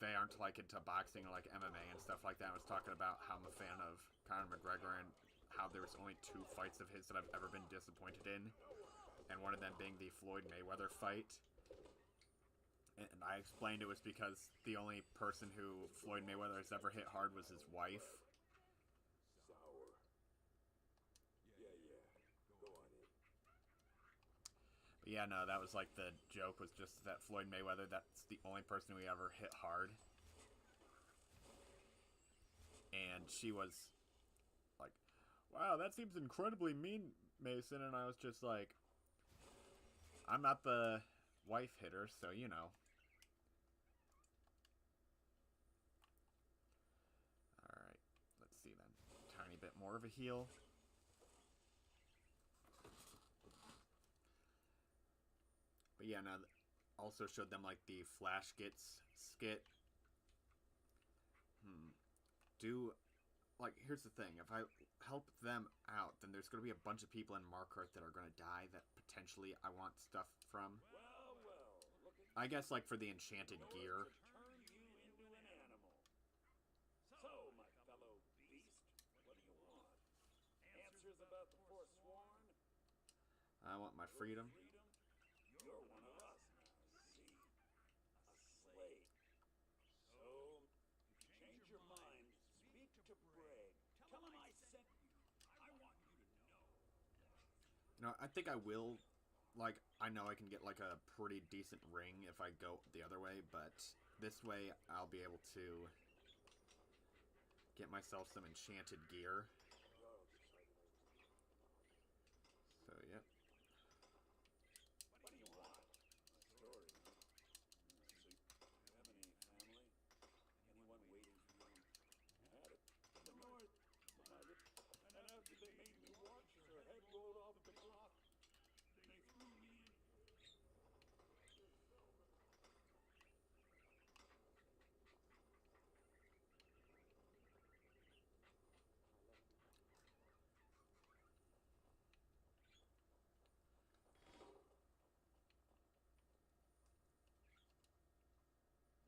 they aren't, like, into boxing or, like, MMA and stuff like that. I was talking about how I'm a fan of Conor McGregor and how there was only 2 fights of his that I've ever been disappointed in. And one of them being the Floyd Mayweather fight. And I explained it was because the only person who Floyd Mayweather has ever hit hard was his wife. Sour. Yeah. Go on in. But yeah, no, that was like the joke, was just that Floyd Mayweather, that's the only person we ever hit hard. And she was like, wow, that seems incredibly mean, Mason. And I was just like, I'm not the wife hitter, so you know. Alright, let's see then. Tiny bit more of a heal. But yeah, now also showed them like the Flash Gets skit. Here's the thing. If I help them out, then there's going to be a bunch of people in Markarth that are going to die that potentially I want stuff from. I guess, like, for the enchanted gear. Turn you into an animal. So, my fellow beast, what do you want? Answers about the Forsworn? I want my freedom. You're one of us now, you see. A slave. So, if you change your mind, speak to Bragg. Tell him I sent you. I want you to know. You know, I think I will. Like, I know I can get, like, a pretty decent ring if I go the other way, but this way I'll be able to get myself some enchanted gear. So, yep. What do you want? A story. So, you have any family? Anyone waiting for you? I had it. The North. And after they made me watch as her head rolled off the clock, they threw me in.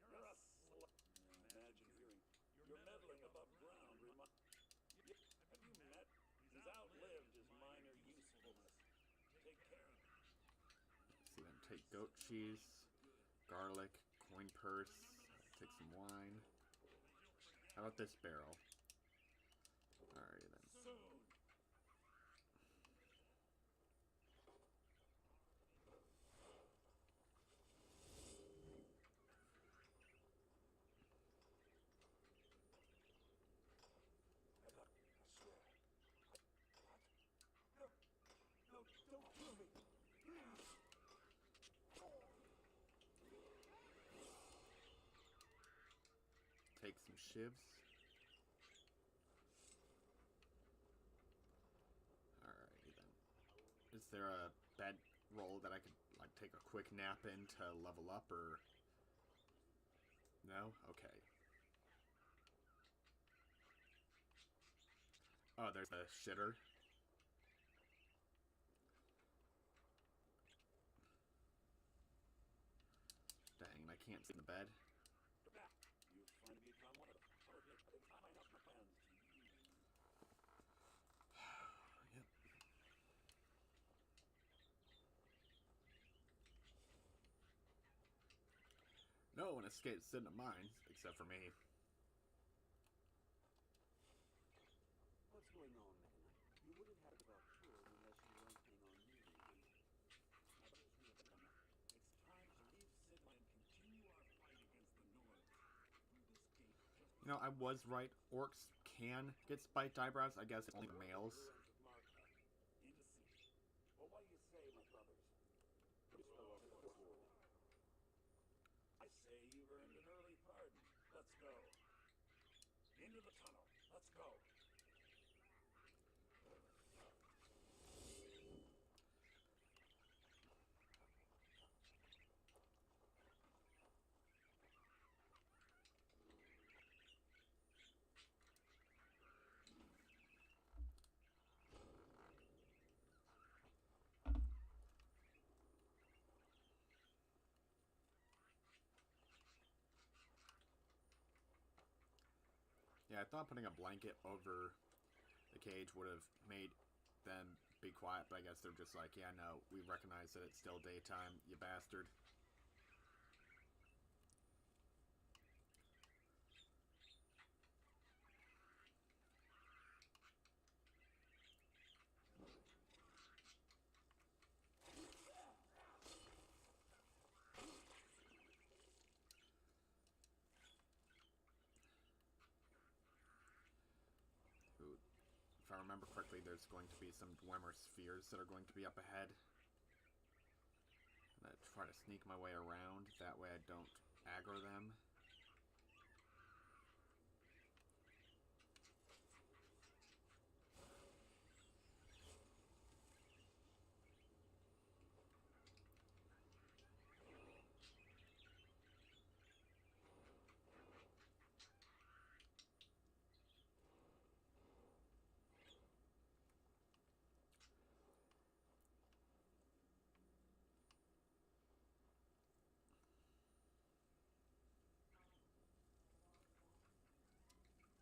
You're a slut. Imagine hearing you're meddling above ground. Have you met? He's outlived his minor usefulness. Take care of him. Let's see then. Take goat cheese, garlic, coin purse, take some wine. How about this barrel? Alrighty then. Soon. I swear. What? No, don't kill me. Take some shivs. Alrighty then. Is there a bed roll that I could, like, take a quick nap in to level up, or... No? Okay. Oh, there's the shitter. Dang, I can't see the bed. You've finally become one of the perfect time of friends to you. Yep. No one escapes Cinna Mines, except for me. What's going on, Mecca? You wouldn't have it all cured unless you were planning on leaving me. It's time to leave Sidla and continue our fight against the North. Through this gate, just You know, I was right. Orcs can get spiked eyebrows. I guess only the males. ruins of Marka. Into sea. Well, what do you say, my brothers? I say you've earned an early pardon. Let's go. Into the tunnel. Let's go. Yeah, I thought putting a blanket over the cage would have made them be quiet, but I guess they're just like, yeah, no, we recognize that it's still daytime, you bastard. Ooh, if I remember correctly, there's going to be some Dwemer spheres that are going to be up ahead. gonna try to sneak my way around. That way I don't aggro them.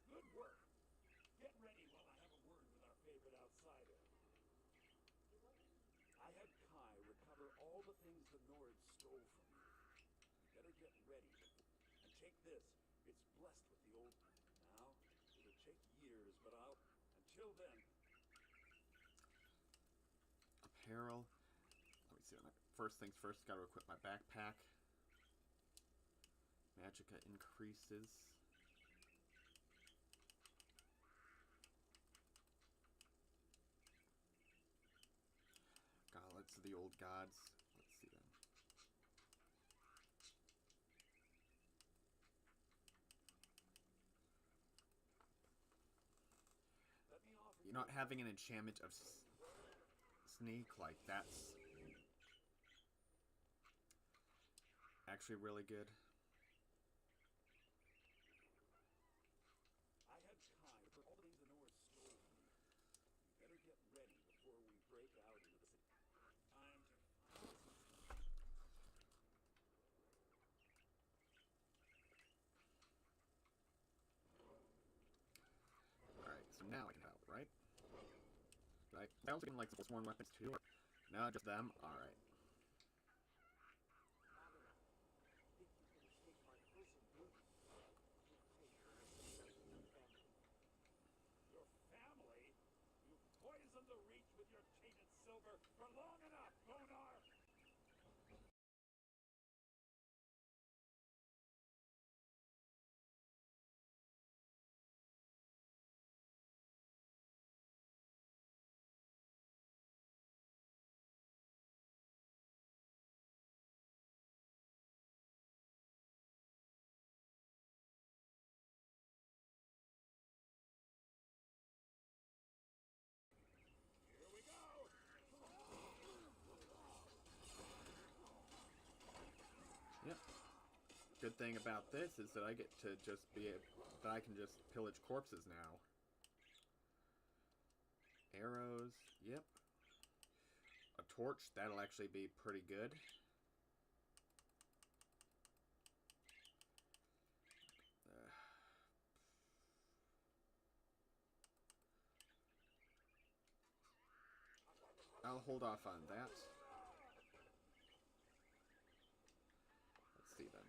Good work. Get ready while I have a word with our favorite outsider. I had Kai recover all the things the Nords stole from you. You better get ready and take this. It's blessed with the old. Now, it'll take years, but I'll. Until then. Apparel. Let me see. First things first, gotta equip my backpack. Magicka increases. Gauntlets of the old gods. Let's see then. You know, having an enchantment of sneak, like, that's actually really good. I had Kai for all the things the Nords stole from you. You better get ready before we break out into the city. Time to. Alright, so now I can help, right? Right? I also can, like, sworn weapons too. No, just them? Alright. Your family? You poisoned the Reach with your tainted silver for long enough, Bonar! Here we go! Yep. Good thing about this is that I get to just that I can just pillage corpses now. Arrows, yep. A torch, that'll actually be pretty good. I'll hold off on that. Let's see then.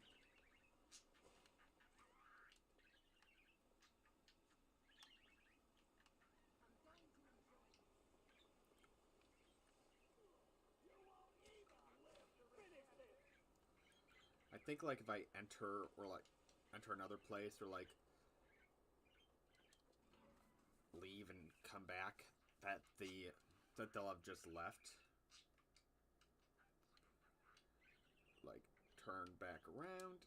I think, like, if I enter another place or, like, leave and come back, that they'll have just left. Like, turn back around.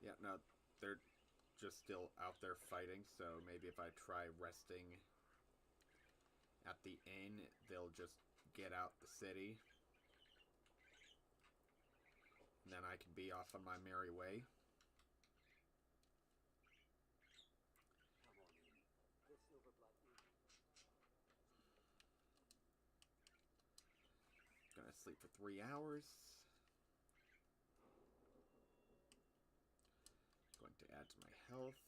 Yeah, no, they're just still out there fighting, so maybe if I try resting at the inn, they'll just get out the city. And then I can be off on my merry way. Gonna sleep for 3 hours. Going to add to my health.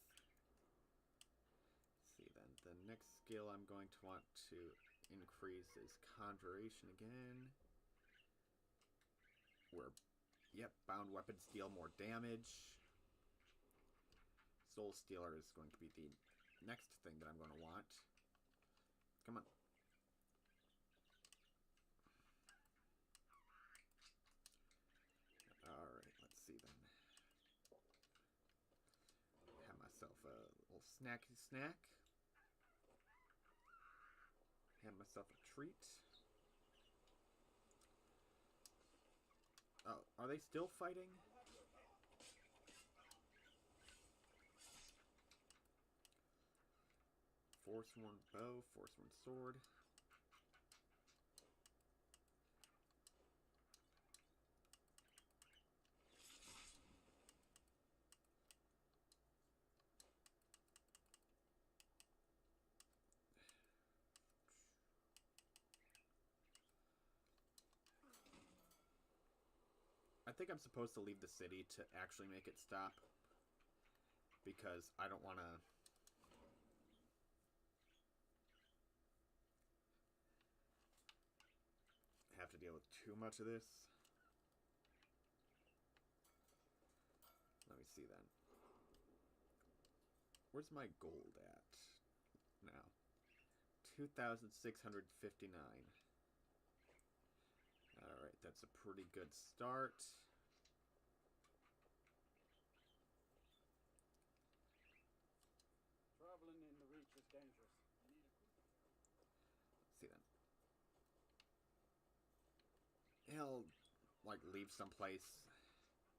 Let's see then, the next skill I'm going to want to increase is Conjuration again. Where, yep, bound weapons deal more damage. Soul Stealer is going to be the next thing that I'm going to want. Come on. Alright, let's see then. Have myself a little snacky snack. myself a treat. Oh, are they still fighting? Forsworn bow, forsworn sword. I think I'm supposed to leave the city to actually make it stop, because I don't want to have to deal with too much of this. Let me see then. Where's my gold at now? 2,659. Alright, that's a pretty good start. Traveling in the Reach is dangerous. Let's see then. He'll, like, leave someplace,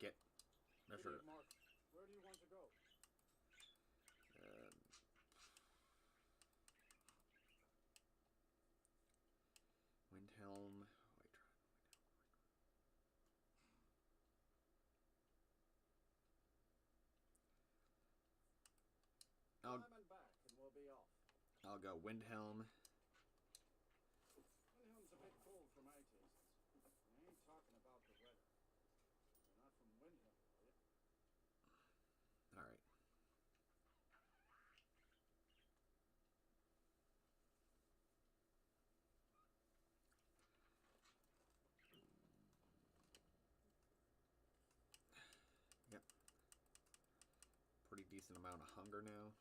get measure. Mark, where do you want to go? Windhelm. Time and back, and we'll be off. I'll go Windhelm. Windhelm's a bit cold for my tastes. I ain't talking about the weather. You're not from Windhelm, are you? Alright. Yep. Pretty decent amount of hunger now.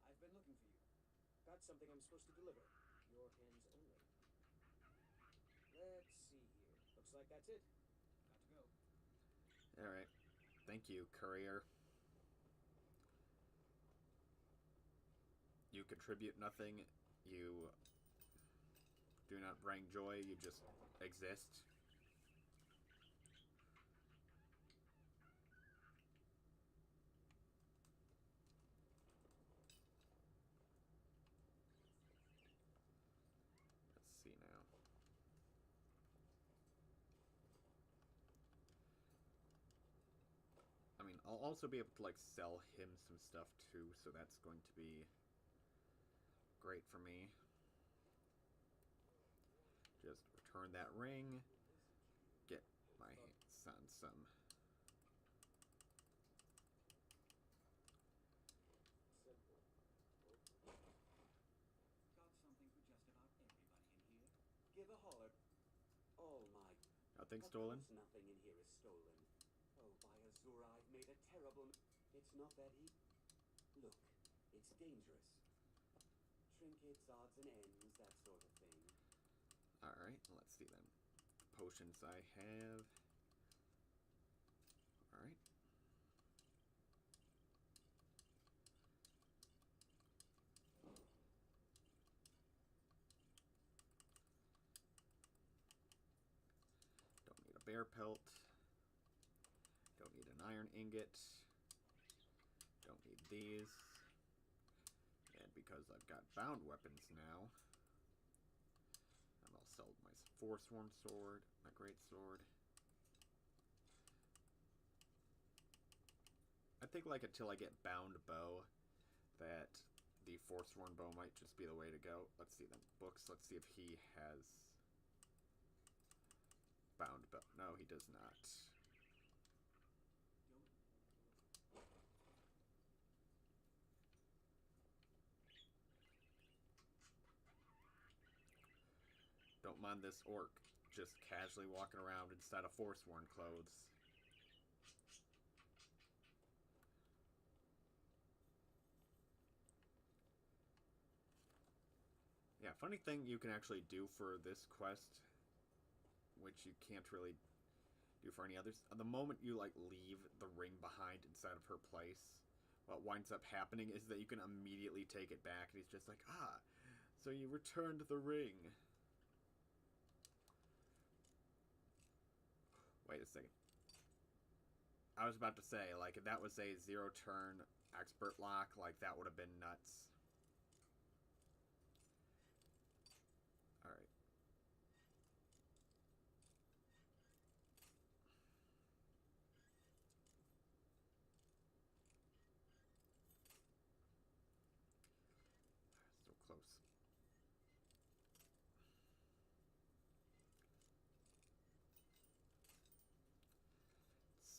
I've been looking for you. Got something I'm supposed to deliver. Your hands only. Let's see here. Looks like that's it. Got to go. Alright. Thank you, courier. You contribute nothing. You do not bring joy. You just exist. Let's see now. I mean, I'll also be able to, like, sell him some stuff, too, so that's going to be great for me. Just return that ring, get my son some. Got something for just about everybody in here. Give a holler. Oh my. Nothing stolen? Of course nothing in here is stolen. Oh, by Azura, I've made a terrible... It's not that he... Look, it's dangerous. Trinkets, odds and ends, that sort of thing. Alright, let's see then. Potions I have. Alright. Don't need a bear pelt. Don't need an iron ingot. Don't need these. And because I've got bound weapons now, I'll sell my forsworn sword, my great sword. I think, like, until I get bound bow, that the forsworn bow might just be the way to go. Let's see then. Books. Let's see if he has bound bow. No, he does not. Don't mind this orc just casually walking around inside of forsworn clothes. Yeah, funny thing you can actually do for this quest, which you can't really do for any others. The moment you, like, leave the ring behind inside of her place, what winds up happening is that you can immediately take it back, and he's just like, ah, so you returned the ring. Wait a second. I was about to say, like, if that was a 0-turn expert lock, like, that would have been nuts. Alright. So close.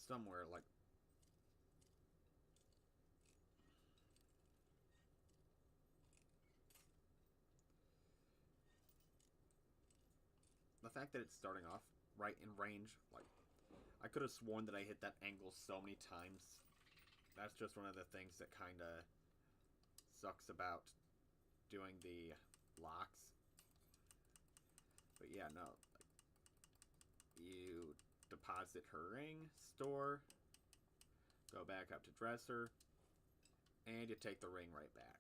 Somewhere, like... The fact that it's starting off right in range, like, I could have sworn that I hit that angle so many times. That's just one of the things that kind of sucks about doing the locks. But yeah, no. Like, you deposit her ring, store, go back up to dresser, and you take the ring right back.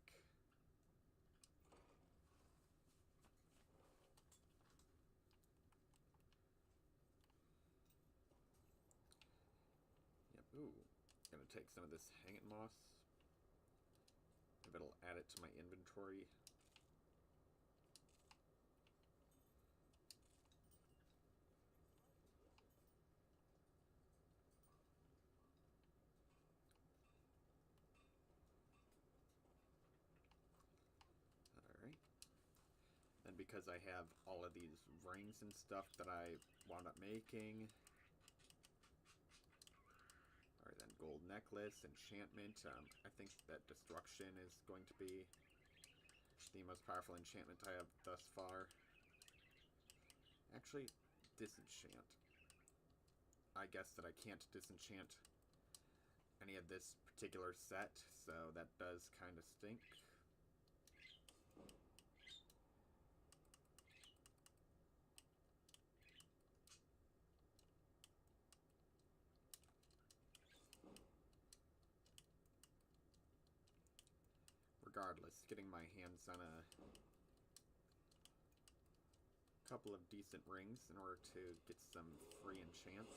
Yep, ooh. Gonna take some of this hanging moss. If it'll add it to my inventory. Alright. Then because I have all of these rings and stuff that I wound up making. Alright, then gold necklace, enchantment. I think that destruction is going to be the most powerful enchantment I have thus far. Actually, disenchant. I guess that I can't disenchant any of this particular set, so that does kind of stink. Regardless, getting my hands on a couple of decent rings in order to get some free enchants.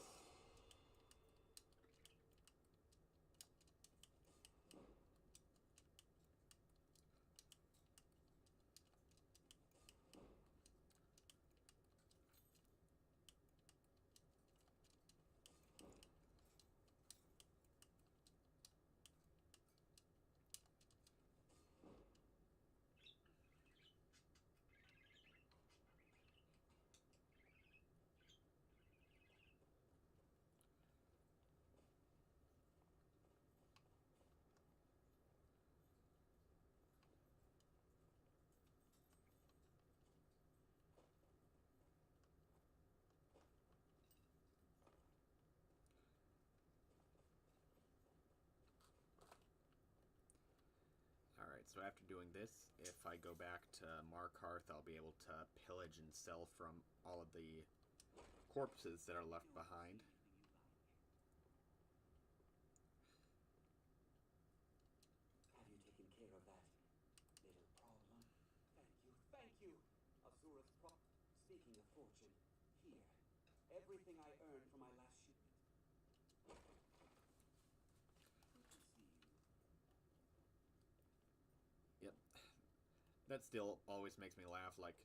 Alright, so after doing this, if I go back to Markarth, I'll be able to pillage and sell from all of the corpses that are left behind. Have you taken care of that little problem? Thank you, Azura's Speaking of fortune, here, everything I earned from my last shipment. Good to see you. Yep. That still always makes me laugh, like,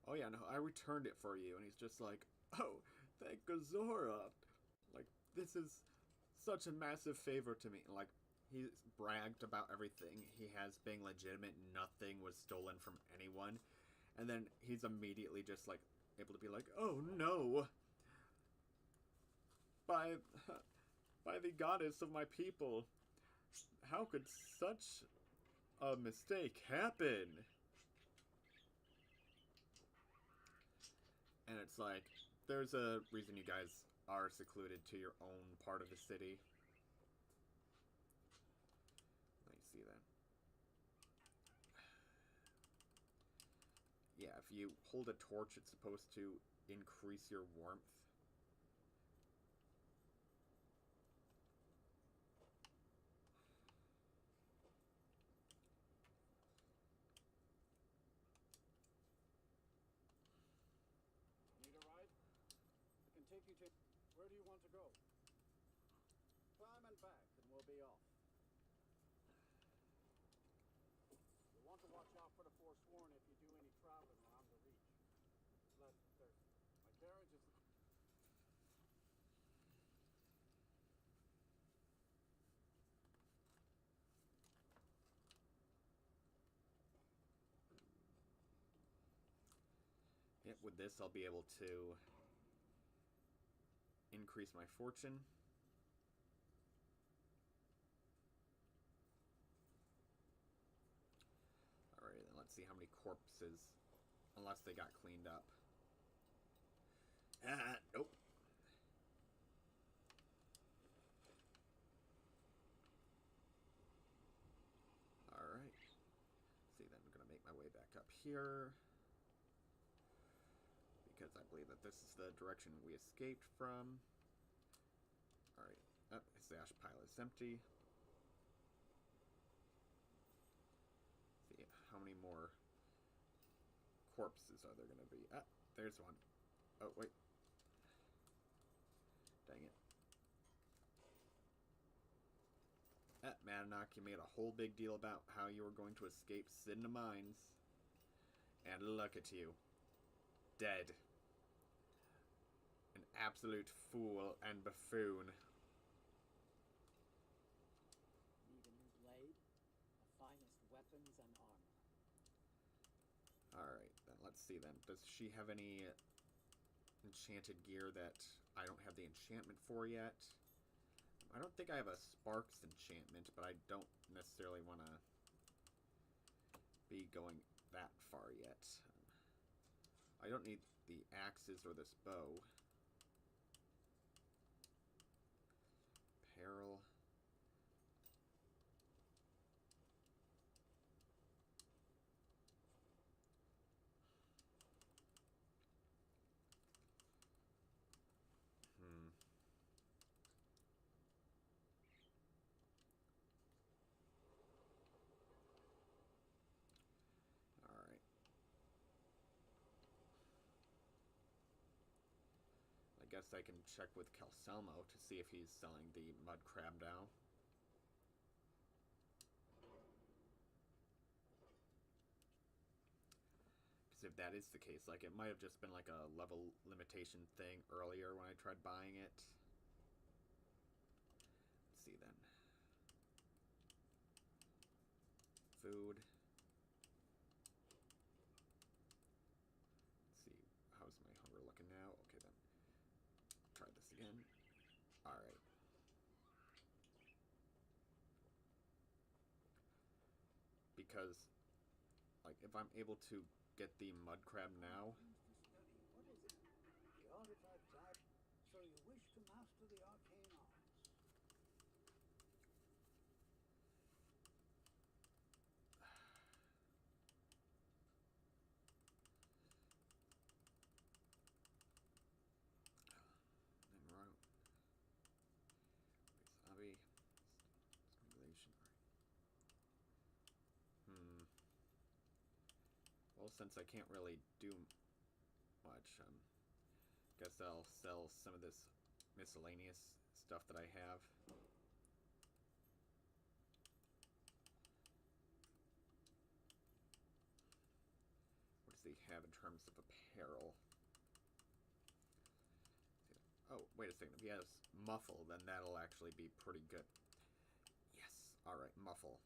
oh yeah, no, I returned it for you, and he's just like, oh, thank Azura. Like, this is such a massive favor to me. Like, he's bragged about everything he has being legitimate, nothing was stolen from anyone, and then he's immediately just, like, able to be like, oh no, by the goddess of my people, how could such a mistake happen? And it's like, there's a reason you guys are secluded to your own part of the city. Let me see that. Yeah, if you hold a torch, it's supposed to increase your warmth. you, Tim. Where do you want to go? Climb and back, and we'll be off. You'll want to watch out for the Forsworn if you do any traveling around the Reach. My carriage is... Yep, with this I'll be able to increase my fortune. Alright, then let's see how many corpses, unless they got cleaned up. Nope. Alright. See, then I'm going to make my way back up here. Because I believe that this is the direction we escaped from. Alright. Oh, his ash pile is empty. See, how many more corpses are there going to be? Ah, there's one. Oh, wait. Dang it. Ah, Madanock, you made a whole big deal about how you were going to escape Sid in the mines. And look at you. Dead. An absolute fool and buffoon. Need a new blade? The finest weapons and armor. Alright, then let's see then. Does she have any enchanted gear that I don't have the enchantment for yet? I don't think I have a Sparks enchantment, but I don't necessarily want to be going that far yet. I don't need the axes or this bow. Peril. Alright. I guess I can check with Calcelmo to see if he's selling the mud crab now. If that is the case, like, it might have just been like a level limitation thing earlier when I tried buying it. Let's see then. Food. Let's see, how's my hunger looking now? Okay then. Try this again. Alright. Because, like, if I'm able to get the mud crab now. What is it? The artifact type. So you wish to master the arcane arts. Wasabi. Simulation. Well, since I can't really do much, guess I'll sell some of this miscellaneous stuff that I have. What does he have in terms of apparel? Oh, wait a second. If he has muffle, then that'll actually be pretty good. Yes. Alright, muffle.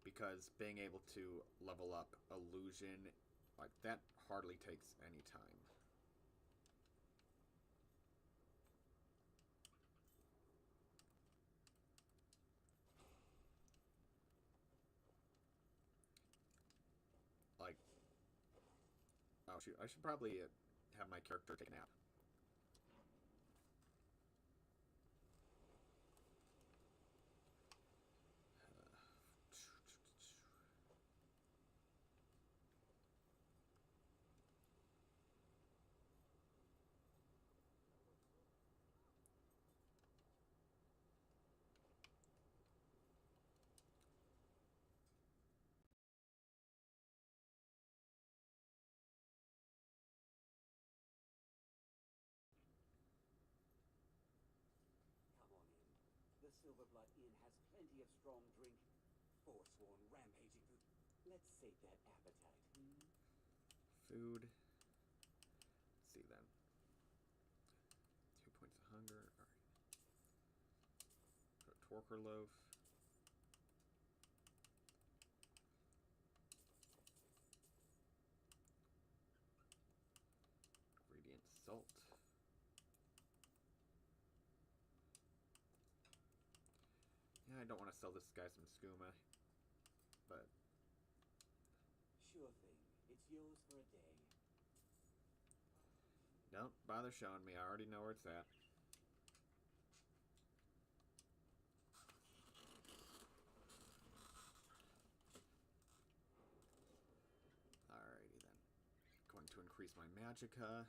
Because being able to level up illusion, like, that hardly takes any time. Like, oh shoot, I should probably have my character take a nap. Silverblood Inn has plenty of strong drink. Forsworn rampaging food. Let's sate that appetite, Food. Let's see then. 2 points of hunger. Alright. Put a Torquer loaf. Radiant salt. Yeah, I don't want to sell this guy some skooma, but Sure thing. It's yours for a day. don't bother showing me. I already know where it's at. Alrighty then. Going to increase my magicka.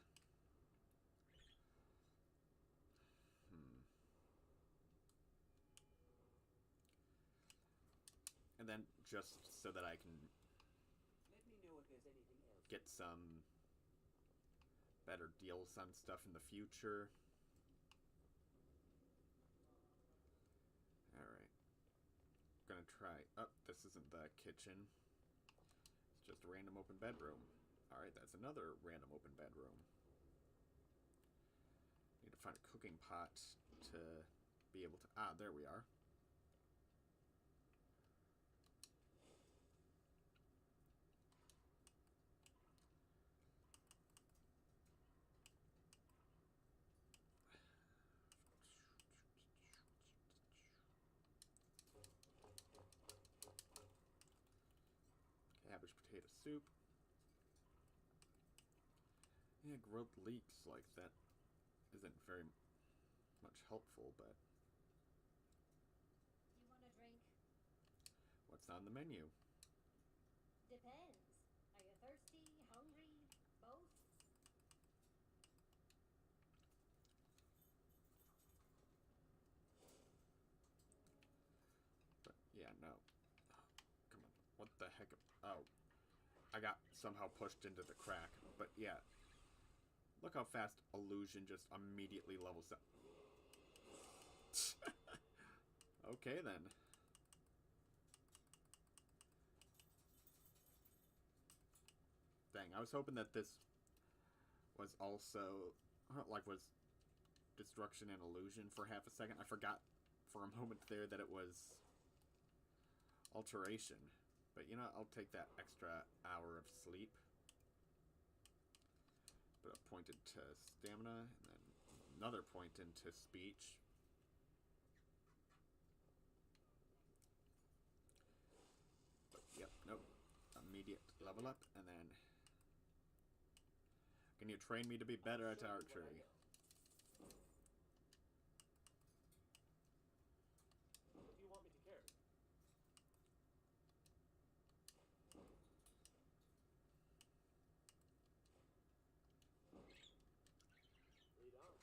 And then just so that I can Let me know if there's anything else. get some better deals on stuff in the future. Alright. Gonna try. Oh, this isn't the kitchen. It's just a random open bedroom. Alright, that's another random open bedroom. Need to find a cooking pot to be able to... Ah, there we are. Cabbage potato soup. Yeah, grilled leeks like that isn't very much helpful, but You want a drink? what's on the menu? Depends. Are you thirsty, hungry, both? But yeah, no. Come on. What the heck? Oh. I got somehow pushed into the crack. But yeah. Look how fast Illusion just immediately levels up. Okay then. Dang, I was hoping that this was also, like, was Destruction and Illusion for half a second. I forgot for a moment there that it was Alteration. But, you know, I'll take that extra hour of sleep. Put a point into stamina, and then another point into speech. But, yep, nope. Immediate level up, and then... Can you train me to be better at archery? What do you want me to carry? Lead on.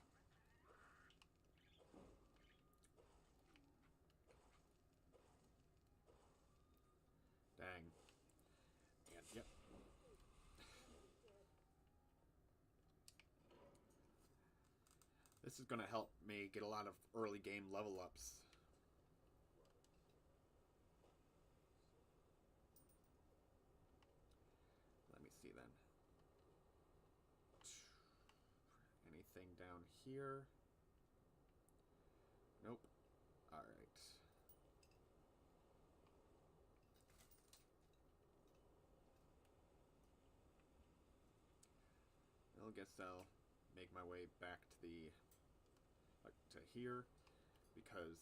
Dang. And, yep. This is going to help me get a lot of early game level ups. Let me see then. Anything down here? Nope. Alright. I guess I'll make my way back to the... to here, because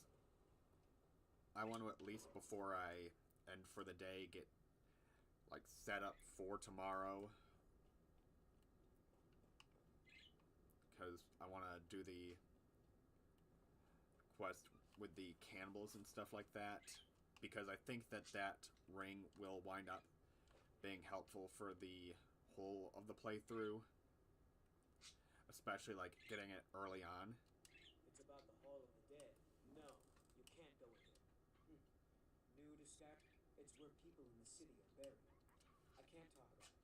I want to, at least before I end for the day, get like set up for tomorrow, because I want to do the quest with the cannibals and stuff like that, because I think that that ring will wind up being helpful for the whole of the playthrough, especially like getting it early on. It's about the Hall of the Dead. No, you can't go in there. New to Skyrim, it's where people in the city are buried. I can't talk about it.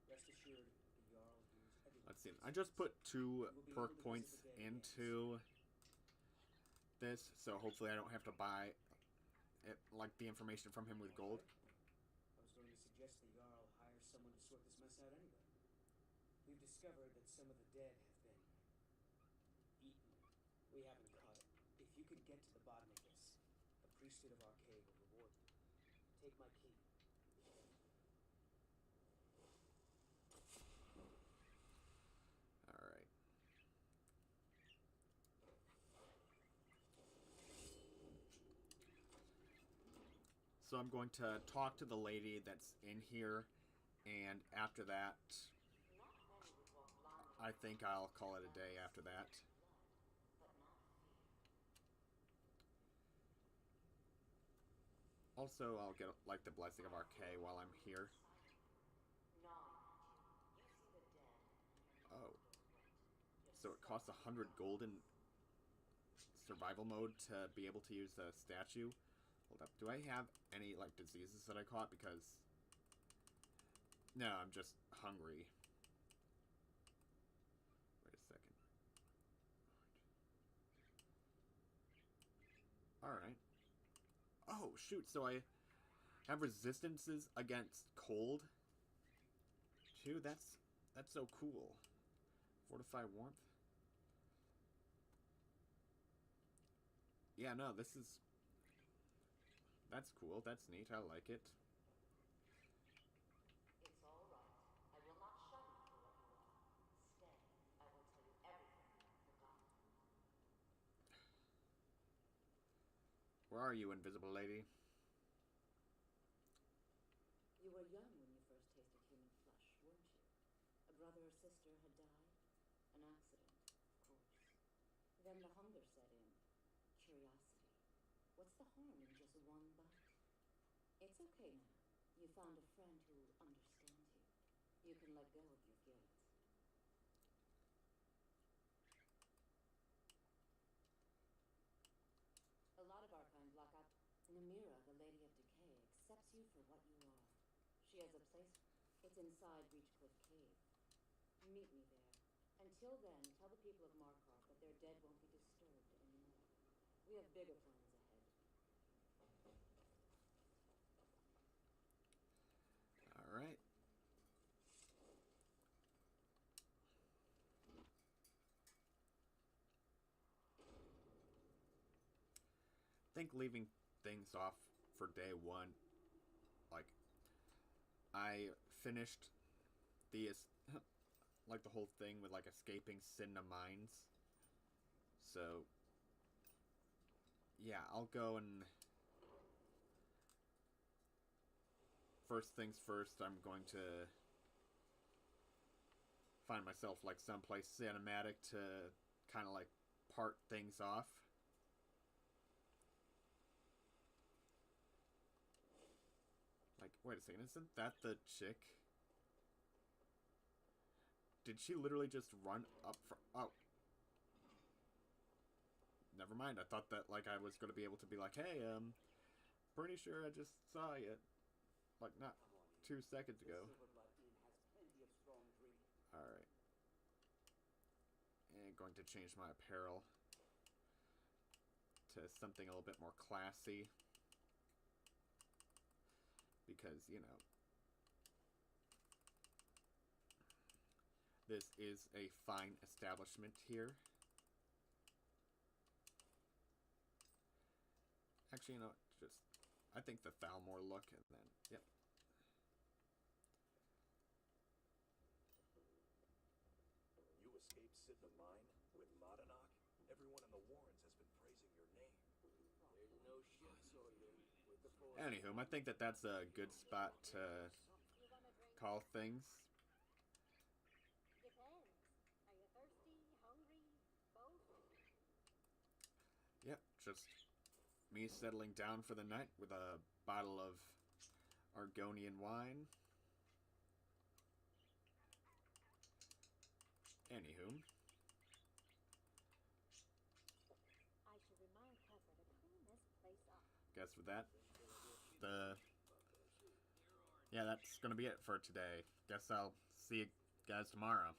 Rest assured, the Jarl hears everything. Let's see. I just put 2 perk points into this, so hopefully I don't have to buy it, like the information from him with gold. I was going to suggest the Jarl hire someone to sort this mess out anyway. We've discovered that some of the dead have been eaten. We haven't caught it. If you can get to the bottom of this, the priesthood of Arcade will reward you. Take my key. Alright. So I'm going to talk to the lady that's in here, and after that, I think I'll call it a day after that. Also, I'll get, like, the Blessing of Arcade while I'm here. Oh. So it costs 100 gold in survival mode to be able to use the statue. Hold up. Do I have any, like, diseases that I caught? Because... no, I'm just hungry. Wait a second. Alright. Oh, shoot. So I have resistances against cold. Too? That's so cool. Fortify warmth. Yeah, no, this is... that's cool. That's neat. I like it. It's all right. I will not shun you for what you are. Stay. I will tell you everything you have forgotten. Where are you, invisible lady? You were young when you first tasted human flesh, weren't you? A brother or sister had died? An accident, of course. Then the hunger set in. Curiosity. What's the harm in just one bite? It's okay now. You found a friend who understands you. You can let go of your guilt. A lot of our kind block out. Namira, the Lady of Decay, accepts you for what you are. She has a place. It's inside Reachcliff Cave. Meet me there. Until then, tell the people of Markarth that their dead won't be disturbed anymore. We have bigger plans ahead. Alright. I think leaving things off for day one, like, I finished the, like, the whole thing with, like, escaping Cinna Mines. So, yeah, I'll go and... first things first, I'm going to find myself, like, someplace cinematic to kind of, like, part things off. Like, wait a second, isn't that the chick? Did she literally just run up for... oh. Never mind, I thought that, like, I was going to be able to be like, hey, pretty sure I just saw you. Like, not 2 seconds ago. Alright. And going to change my apparel to something a little bit more classy. Because, you know, this is a fine establishment here. Actually, you know, just, I think the Thalmor look, and then, yep. You escaped Sidna Mine with Madanach? Everyone in the Warrens has been praising your name. There's no ship, Soryan. With the force. Anywho, I think that that's a good spot to call things. Depends. Are you thirsty, hungry, both? Yep, just me settling down for the night with a bottle of Argonian wine. Anywho. I should remind Pepper to clean this place up. Guess with that, yeah, that's gonna be it for today. Guess I'll see you guys tomorrow.